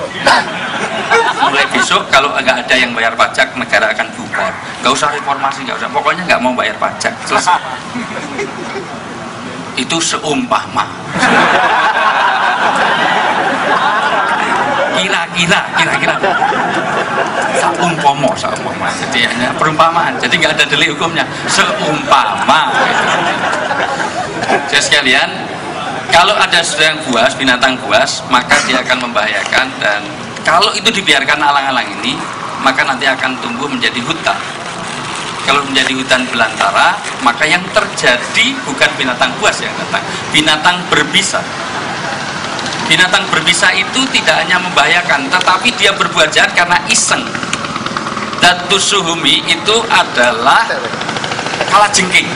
Mulai besok kalau nggak ada yang bayar pajak, negara akan bubar. Nggak usah reformasi, nggak usah, pokoknya nggak mau bayar pajak, selesai. Itu seumpama. Kira-kira seumpama, jadi hanya perumpamaan, jadi nggak ada delik hukumnya, seumpama. Jadi sekalian, kalau ada sedang buas, binatang buas, maka dia akan membahayakan, dan kalau itu dibiarkan alang-alang ini, maka nanti akan tumbuh menjadi hutan. Kalau menjadi hutan belantara, maka yang terjadi bukan binatang buas yang datang, binatang berbisa. Binatang berbisa itu tidak hanya membahayakan, tetapi dia berbuat jahat karena iseng. Datus suhumi itu adalah kalajengking.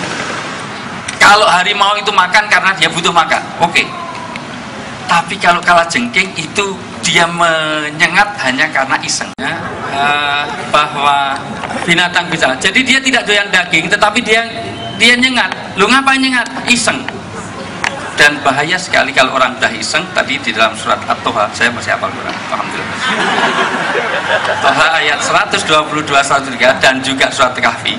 Kalau harimau itu makan karena dia butuh makan, oke. Tapi kalau kalajengking itu dia menyengat hanya karena isengnya, bahwa binatang bisa. Jadi dia tidak doyan daging, tetapi dia nyengat. Lu ngapain nyengat? Iseng. Dan bahaya sekali kalau orang dah iseng. Tadi di dalam surat At-Toha, saya masih hafal Quran, alhamdulillah. Toha ayat 122-123 dan juga surat Kahfi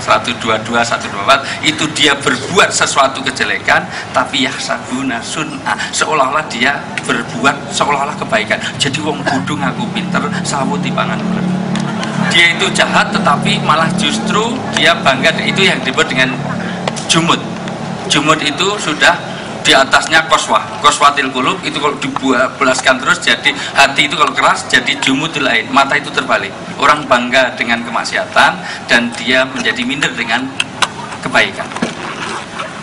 122-124, itu dia berbuat sesuatu kejelekan, tapi yahsabuna sun'a, seolah-olah dia berbuat seolah-olah kebaikan. Jadi wong bodoh ngaku pinter, sawu timbangan ular. Dia itu jahat, tetapi malah justru dia bangga. Itu yang disebut dengan jumud. Jumud itu sudah di atasnya koswatil qulub, itu kalau dibelaskan terus jadi hati itu kalau keras jadi jumudul lain, mata itu terbalik. Orang bangga dengan kemaksiatan dan dia menjadi minder dengan kebaikan.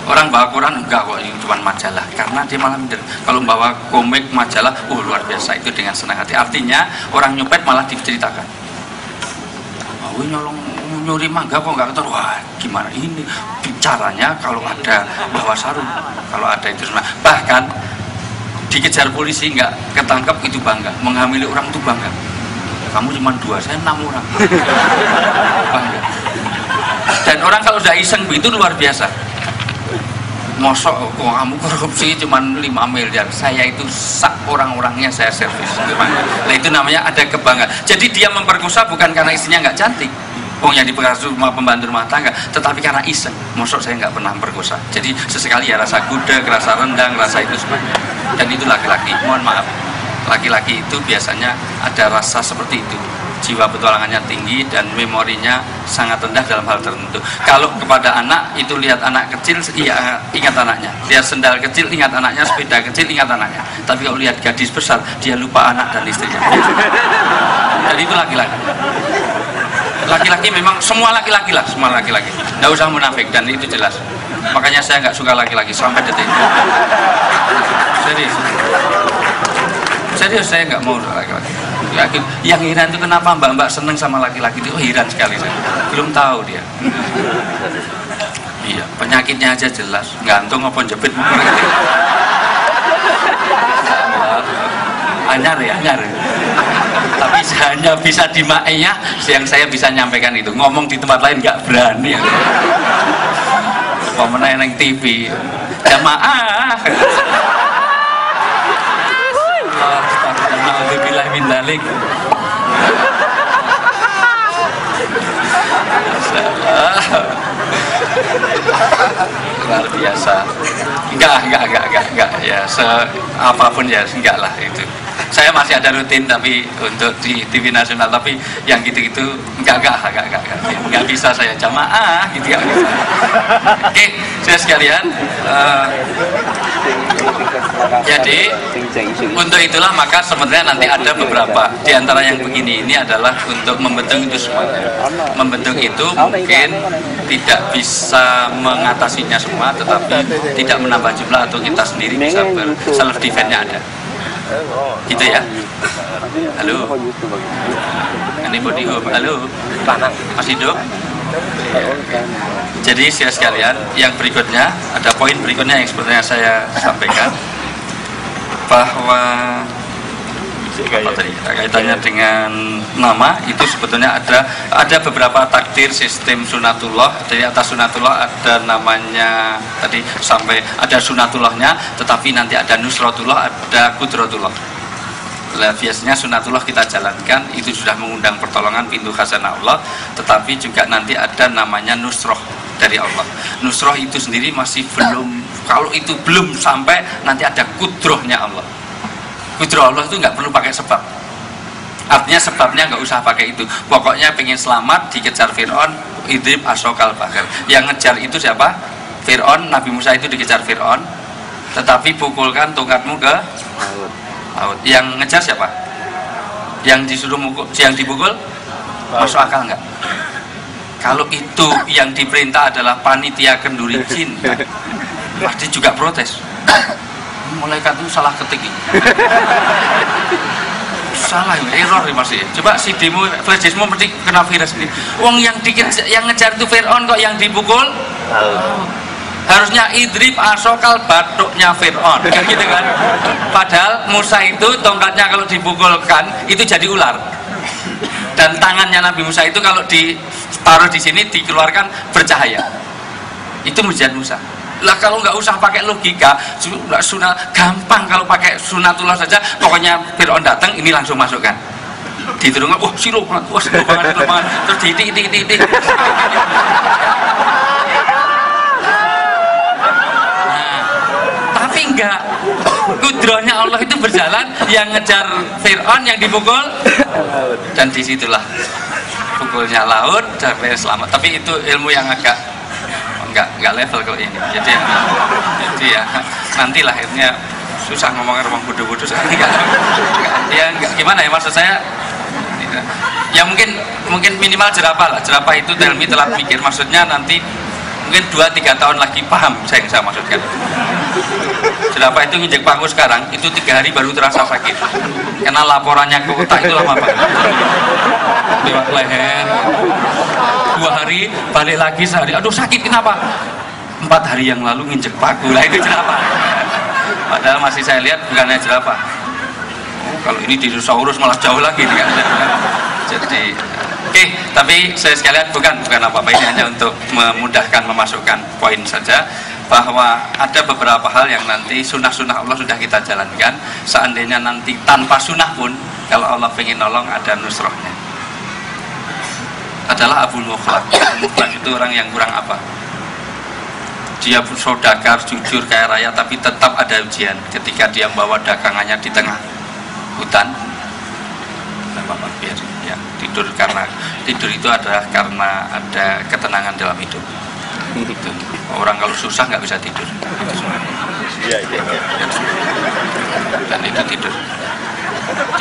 Orang bawa Quran enggak kok, ini cuma majalah, karena dia malah minder. Kalau bawa komik majalah, luar biasa, itu dengan senang hati. Artinya orang nyopet malah diceritakan, nyolong nyuri mangga kok nggak ketahuan. Wah, gimana ini bicaranya kalau ada bawa sarung, kalau ada itu semua. Bahkan dikejar polisi nggak ketangkep itu bangga, menghamili orang itu bangga. Kamu cuma 2, saya 6 orang. Bangga. Dan orang kalau udah iseng begitu luar biasa. mosok kamu korupsi cuma 5 miliar, saya itu sak orang-orangnya saya servis. Nah itu namanya ada kebanggaan. Jadi dia memperkosa bukan karena istrinya nggak cantik, yang diperkosa rumah pembantu rumah tangga, tetapi karena iseng. Mosok saya nggak pernah memperkosa. Jadi sesekali ya rasa gudeg, rasa rendang, rasa itu semuanya. Dan itu laki-laki, mohon maaf, laki-laki itu biasanya ada rasa seperti itu. Jiwa petualangannya tinggi dan memorinya sangat rendah dalam hal tertentu. Kalau kepada anak itu lihat anak kecil, iya ingat anaknya. Lihat sendal kecil, ingat anaknya. Sepeda kecil, ingat anaknya. Tapi kalau lihat gadis besar, dia lupa anak dan istrinya. Jadi itu laki-laki. Laki-laki memang semua laki-laki lah, semua laki-laki. Nggak usah munafik dan itu jelas. Makanya saya nggak suka laki-laki sampai detik ini. Serius saya nggak mau laki-laki. Yang heran itu kenapa mbak-mbak seneng sama laki-laki itu, heran sekali saya. Belum tahu dia. Iya, penyakitnya aja jelas, gantung apa jepit. Anyar ya, anyar. Tapi hanya bisa di maknya yang saya bisa nyampaikan itu. Ngomong di tempat lain nggak berani. Pemenang yang TV, jamaah. Alhamdulillah min dzalik. Luar biasa. Enggak ya, apapun ya enggak lah itu. Saya masih ada rutin tapi untuk di TV nasional, tapi yang gitu-gitu enggak bisa saya jamaah gitu ya. Oke, saya sekalian, jadi untuk itulah maka sebenarnya nanti ada beberapa di antara yang begini ini adalah untuk membentuk itu semuanya. Membentuk itu mungkin tidak bisa mengatasinya semua, tetapi tidak menambah jumlah atau kita sendiri bisa self defense-nya ada. Gitu ya. Halo. Ini body home. Halo. Masih hidup? Jadi saya sekalian, yang berikutnya ada poin berikutnya yang sebenarnya saya sampaikan bahwa kaitannya dengan nama itu sebetulnya ada beberapa takdir sistem sunatullah. Dari atas sunatullah ada namanya tadi sampai ada sunatullahnya, tetapi nanti ada nusratullah, ada kudratullah. Biasanya sunatullah kita jalankan itu sudah mengundang pertolongan pintu khazanah Allah, tetapi juga nanti ada namanya nusroh dari Allah. Nusroh itu sendiri masih belum, kalau itu belum sampai nanti ada kudrohnya Allah. Kudroh Allah itu nggak perlu pakai sebab. Artinya sebabnya nggak usah pakai itu. Pokoknya pengen selamat dikejar Fir'aun, idrib asokal bakar. Yang ngejar itu siapa? Fir'aun. Nabi Musa itu dikejar Fir'aun, tetapi pukulkan tongkatmu ke laut. Yang ngejar siapa? Yang disuruh mukul, yang dipukul? Masuk akal nggak? Kalau itu yang diperintah adalah panitia kenduri jin, pasti juga protes. Malaikat itu salah ketik ini. Salah ini, error ini masih. Coba si demo flash diskmu mesti kena virus ini. Wong yang ngejar itu Fir'aun kok yang dipukul? Harusnya idrib asokal batuknya Fir'aun, kan gitu kan? Padahal Musa itu tongkatnya kalau dipukulkan itu jadi ular. Dan tangannya Nabi Musa itu kalau ditaruh di sini dikeluarkan bercahaya. Itu mujizat Musa. Lah kalau nggak usah pakai logika, sunat gampang kalau pakai sunatullah saja. Pokoknya Fir'aun datang, ini langsung masukkan. Diturunkan, wah silo banget, terus titik. Nah, tapi enggak. Kudrohnya Allah itu berjalan, yang ngejar Fir'aun yang dipukul, dan disitulah pukulnya laut sampai selamat. Tapi itu ilmu yang agak nggak level kalau ini. Jadi ya nanti lahirnya susah ngomongin rumah bodoh-bodoh. Ya gimana ya, maksud saya ya mungkin minimal jerapah lah. Jerapah itu tell me telat mikir, maksudnya nanti mungkin 2-3 tahun lagi paham saya maksudkan. Jerapah itu nginjek paku sekarang itu 3 hari baru terasa sakit karena laporannya ke otak itu lama banget. Lewat leher 2 hari, balik lagi sehari, aduh sakit, kenapa? 4 hari yang lalu nginjek paku, lah itu jerapah. Padahal masih saya lihat bukannya jerapah. Kalau ini dinosaurus malah jauh lagi kan. Jadi oke, tapi saya sekalian bukan apa-apa, ini hanya untuk memudahkan memasukkan poin saja. bahwa ada beberapa hal yang nanti sunnah-sunnah Allah sudah kita jalankan. Seandainya nanti tanpa sunnah pun, kalau Allah pengen nolong, ada nusrohnya. Adalah Abu Mukhlaq. Abu Mukhlaq itu orang yang kurang apa? Dia saudagar, jujur, kaya raya, tapi tetap ada ujian ketika dia membawa dagangannya di tengah hutan. Biar ya, tidur, karena tidur itu adalah karena ada ketenangan dalam hidup. Gitu. Orang kalau susah nggak bisa tidur. Dan itu tidur.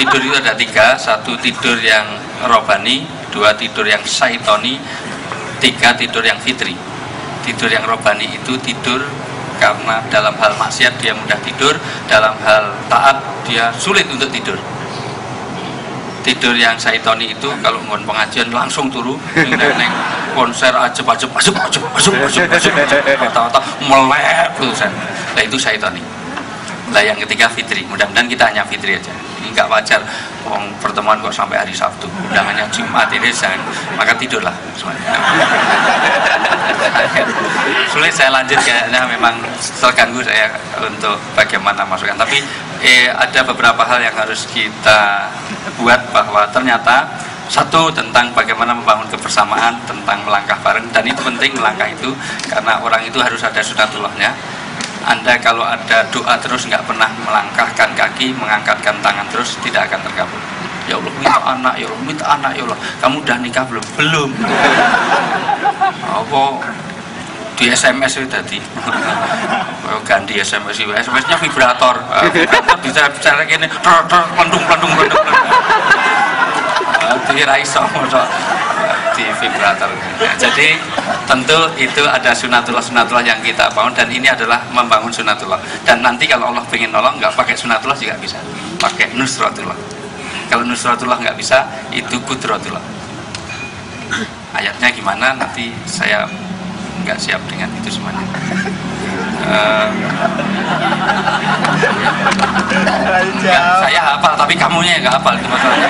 Tidur itu ada 3, 1 tidur yang robani, 2 tidur yang syaitoni, 3 tidur yang fitri. Tidur yang robani itu tidur karena dalam hal maksiat dia mudah tidur, dalam hal taat dia sulit untuk tidur. Tidur yang syaitoni itu kalau ngon pengajian langsung turu, neng konser ajeb kata-kata melek terusan. Nah itu syaitoni. Nah yang ketiga fitri. Mudah-mudahan kita hanya fitri aja. Ini nggak wajar. Pertemuan kok sampai hari Sabtu, undangannya Jumat ini jangan, maka tidurlah semuanya. Sulit saya lanjut, kayaknya memang terganggu saya untuk bagaimana masukan. Tapi ada beberapa hal yang harus kita buat, bahwa ternyata 1 tentang bagaimana membangun kebersamaan, tentang melangkah bareng, dan itu penting melangkah itu karena orang itu harus ada sunatullahnya. Anda kalau ada doa terus nggak pernah melangkahkan kaki, mengangkatkan tangan terus, tidak akan terkabul. Ya Allah minta anak, ya Allah minta anak, ya Allah. Kamu udah nikah belum? Belum. Apa di SMS itu tadi? Ganti SMS itu, SMS-nya vibrator. Bisa bicara gini, pelendung. Dikira iso di vibrator. Nah, jadi tentu itu ada sunatullah yang kita bangun, dan ini adalah membangun sunatullah. Dan nanti kalau Allah pengen nolong, nggak pakai sunatullah juga bisa, pakai nusratullah. Kalau nusratullah nggak bisa, itu kudratullah. Ayatnya gimana nanti saya nggak siap dengan itu semuanya. Saya hafal tapi kamunya nggak hafal, itu masalahnya.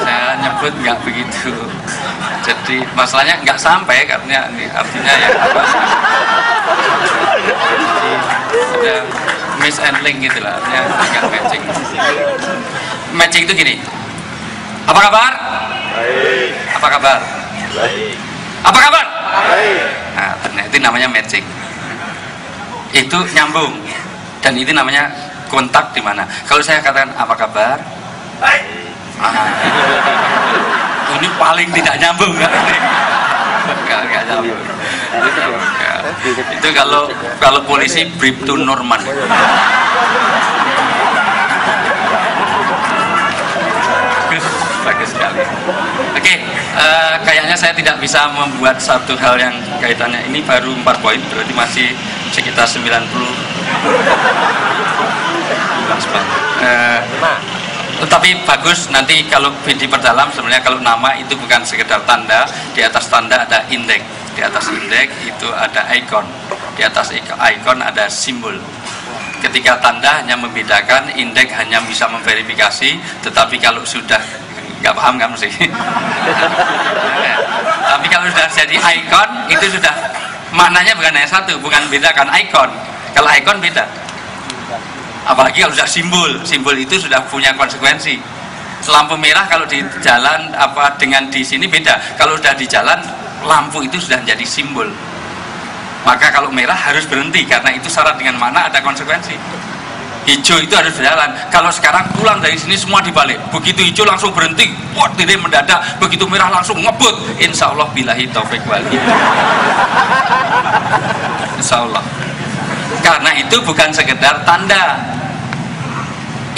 Saya nyebut nggak begitu, jadi masalahnya nggak sampai karena ini artinya ya ada mishandling gitu lah, artinya nggak matching. Matching itu gini, apa kabar? Baik. Apa kabar? Baik. Apa kabar? Baik. Nah, ternyata itu namanya matching. Itu nyambung, dan itu namanya kontak di mana. Kalau saya katakan apa kabar? Baik. Ini paling tidak nyambung, nggak nyambung. Itu kalau polisi brief to Norman. Bagus sekali. Oke, kayaknya saya tidak bisa membuat satu hal yang kaitannya. Ini baru 4 poin, berarti masih sekitar 90. Tetapi bagus nanti kalau diperdalam. Sebenarnya kalau nama itu bukan sekedar tanda, di atas tanda ada indeks, di atas indeks itu ada ikon, di atas ikon ada simbol. Ketika tanda hanya membedakan, indeks hanya bisa memverifikasi, tetapi kalau sudah nggak paham kamu sih. Tapi kalau sudah jadi ikon, itu sudah maknanya bukan hanya satu, bukan bedakan ikon. Kalau ikon beda. Apalagi kalau sudah simbol itu sudah punya konsekuensi. Lampu merah kalau di jalan apa dengan di sini beda. Kalau sudah di jalan, lampu itu sudah menjadi simbol. Maka kalau merah harus berhenti karena itu syarat dengan mana ada konsekuensi. Hijau itu harus berjalan. Kalau sekarang pulang dari sini semua dibalik. Begitu hijau langsung berhenti, wah tidak mendadak. Begitu merah langsung ngebut. Insya Allah billahi taufik wal hidayah. Insya Allah. Karena itu bukan sekedar tanda,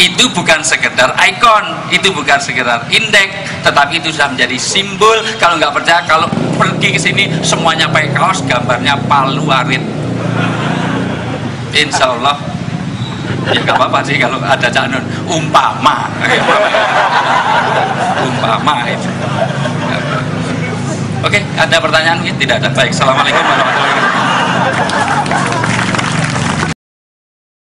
itu bukan sekedar ikon, itu bukan sekedar indeks, tetapi itu sudah menjadi simbol. Kalau nggak percaya, kalau pergi ke sini semuanya pakai kaos gambarnya palu arit. Insya Allah ya nggak apa-apa sih kalau ada canun umpama itu. Oke, ada pertanyaan? Tidak ada. Baik, assalamualaikum warahmatullahi wabarakatuh.